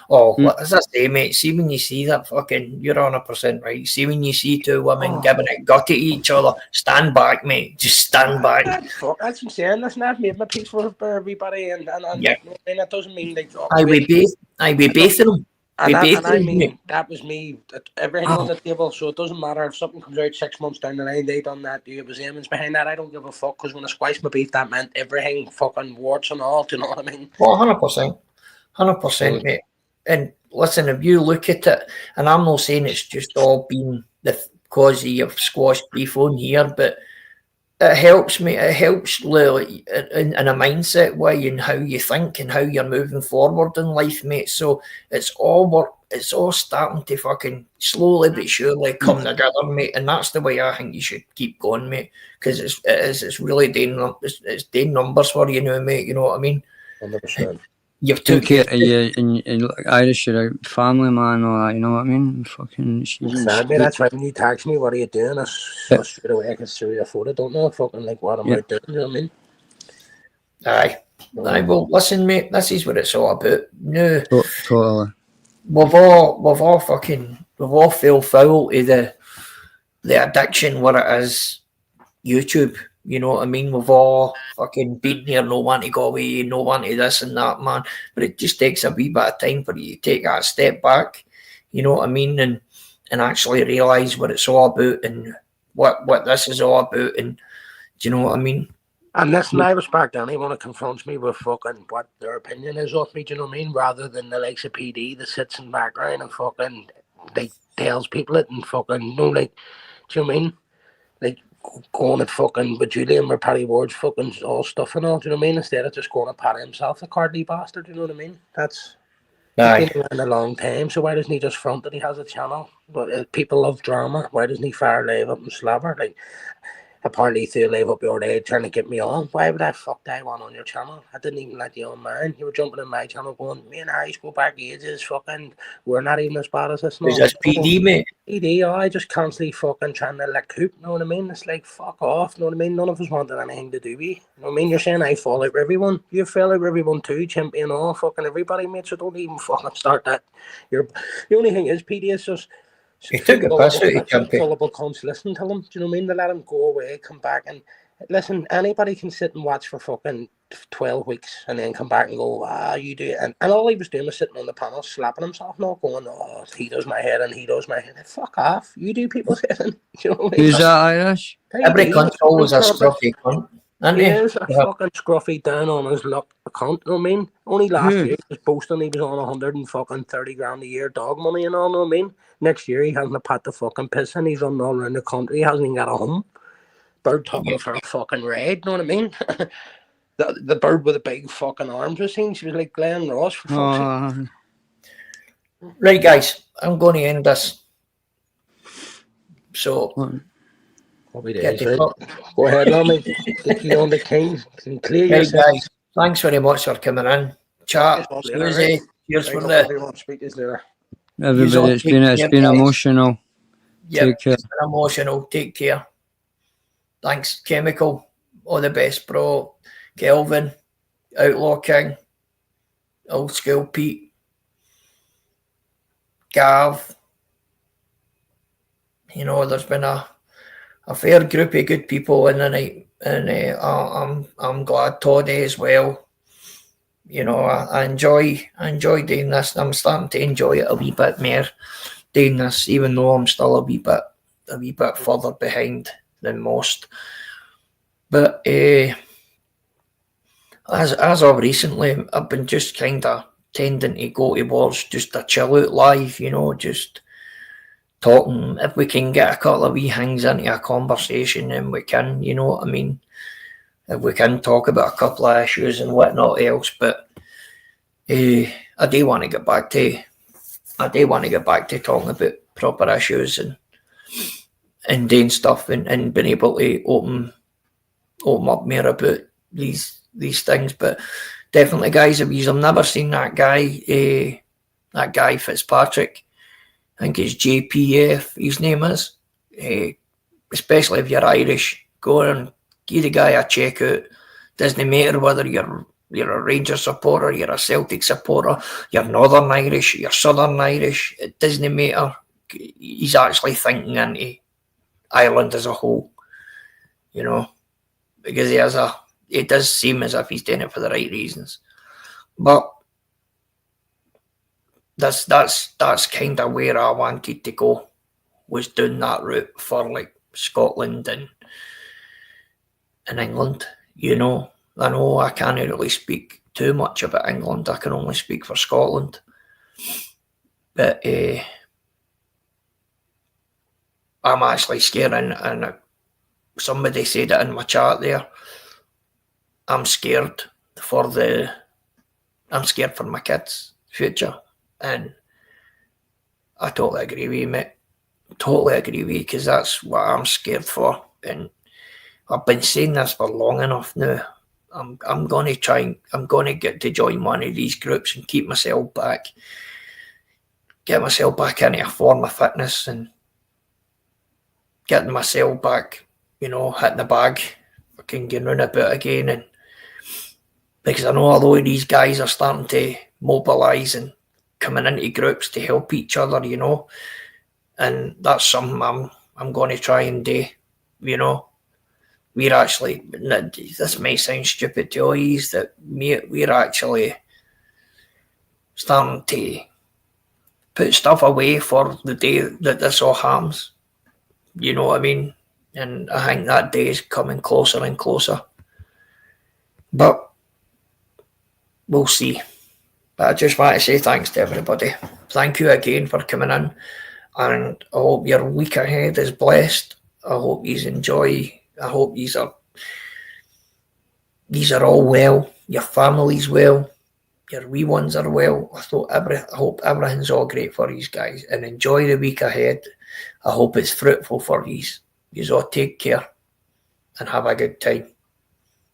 What does I say, mate? See when you see that fucking, you're 100% right. See when you see two women giving it gut at each other, stand back, mate. Just stand back. That's what I'm saying. Listen, I've made my peace for everybody, and that doesn't mean like. I be bathing them. And I mean, that was me, everything on the table, so it doesn't matter if something comes out 6 months down the line, they done that, it was Eamon's behind that, I don't give a fuck, because when I squashed my beef, that meant everything, fucking warts and all, do you know what I mean? Well, 100%, mate. And listen, if you look at it, and I'm not saying it's just all been the cause of squashed beef on here, but it helps me. It helps in a mindset way in how you think and how you're moving forward in life, mate. So it's all starting to fucking slowly but surely come together, mate. And that's the way I think you should keep going, mate. Because it's really it's doing numbers for you now, mate. You know what I mean? 100%. You've took care of you and Irish, you're a family man, all that, you know what I mean? Fucking that's why when you text me, what are you doing? I straight away I can see your photo, don't know fucking like what am I doing, you know what I mean? Aye, well listen, mate, this is what it's all about. No, totally. We've all fell foul to the addiction what it is YouTube. You know what I mean? We've all fucking been here, no one to go away, no one to this and that, man. But it just takes a wee bit of time for you to take that step back, you know what I mean? And actually realise what it's all about and what this is all about. And do you know what I mean? And listen, I respect anyone that confronts me with fucking what their opinion is of me, do you know what I mean? Rather than the likes of PD that sits in the background and fucking like tells people it and fucking, do you know what I mean? Like, going at fucking with Julian or Paddy Ward's fucking all stuff and all, do you know what I mean? Instead of just going at Paddy himself, the cardly bastard, do you know what I mean? He's been around a long time, so why doesn't he just front that he has a channel? But people love drama, why doesn't he fire live up and slabber? Like, apparently he threw a live up your day trying to get me on. Why would I fuck that one on your channel? I didn't even let you on mine. You were jumping in my channel going, me and Irish go back ages, fucking, we're not even as bad as this. Is this PD, mate? PD, I just constantly fucking trying to like coop, you know what I mean? It's like, fuck off, you know what I mean? None of us wanted anything to do with you. You know what I mean? You're saying I fall out with everyone. You fell out with everyone too, champion all, fucking everybody, mate, so don't even fucking start that. The only thing is, PD is just, he took a piss out of Champion. Gullible cunts listen to him. Do you know what I mean? They let him go away, come back, and listen. Anybody can sit and watch for fucking 12 weeks and then come back and go, you do it. And all he was doing was sitting on the panel, slapping himself, not going, he does my head and he does my head. Fuck off. You do people's head. Do you know what I mean? Who's that, Irish? Every cunt's always a scruffy cunt. He is a fucking scruffy down on his luck cunt, you know what I mean? Only last year he was boasting he was on 130 grand a year dog money and all, you know what I mean? Next year he hasn't a pat the fucking piss and he's running all around the country, he hasn't even got a home. Bird talking for a fucking raid, you know what I mean? the bird with the big fucking arms was seen, she was like Glenn Ross for fuck's sake. Right guys, I'm going to end this. So go ahead, Lammy. Get you on the king and clear hey yourself. guys, thanks very much for coming in. Chat. Cheers for the. Everybody, it's been emotional. Yeah, it's been emotional. Take care. Thanks, Chemical. All the best, bro. Kelvin, Outlaw King, Old School Pete, Gav. You know, there's been a fair group of good people in the night, and I'm glad Toddy as well. You know, I enjoy doing this, and I'm starting to enjoy it a wee bit more, doing this, even though I'm still a wee bit further behind than most. But as of recently, I've been just kind of tending to go towards just a chill out live, you know, just talking. If we can get a couple of wee things into a conversation, then we can, you know what I mean? If we can talk about a couple of issues and whatnot else, but I do want to get back to talking about proper issues and doing stuff and being able to open up more about these things. But definitely, guys, if you've never seen that guy Fitzpatrick, I think it's JPF, his name is, especially if you're Irish, go and give the guy a check out. Doesn't matter whether you're a Rangers supporter, you're a Celtic supporter, you're Northern Irish, you're Southern Irish, it doesn't matter. He's actually thinking into Ireland as a whole, you know, because it does seem as if he's doing it for the right reasons. But that's kind of where I wanted to go, was doing that route for like Scotland and England, you know. I know I can't really speak too much about England, I can only speak for Scotland. But I'm actually scared, and somebody said it in my chat there, I'm scared for my kids' future. And I totally agree with you, mate. Totally agree with you, because that's what I'm scared for. And I've been saying this for long enough now. I'm going to get to join one of these groups and keep myself back. Get myself back into a form of fitness and getting myself back, you know, hitting the bag, fucking getting round about again. And because I know a lot of these guys are starting to mobilise and coming into groups to help each other, you know, and that's something I'm going to try and do, you know. We're actually, this may sound stupid to all yous, that we're actually starting to put stuff away for the day that this all happens, you know what I mean? And I think that day is coming closer and closer. But we'll see. But I just want to say thanks to everybody. Thank you again for coming in. And I hope your week ahead is blessed. I hope you enjoy. I hope these are all well. Your family's well. Your wee ones are well. I hope everything's all great for you guys. And enjoy the week ahead. I hope it's fruitful for you. You all take care and have a good time.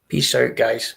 Peace out, guys.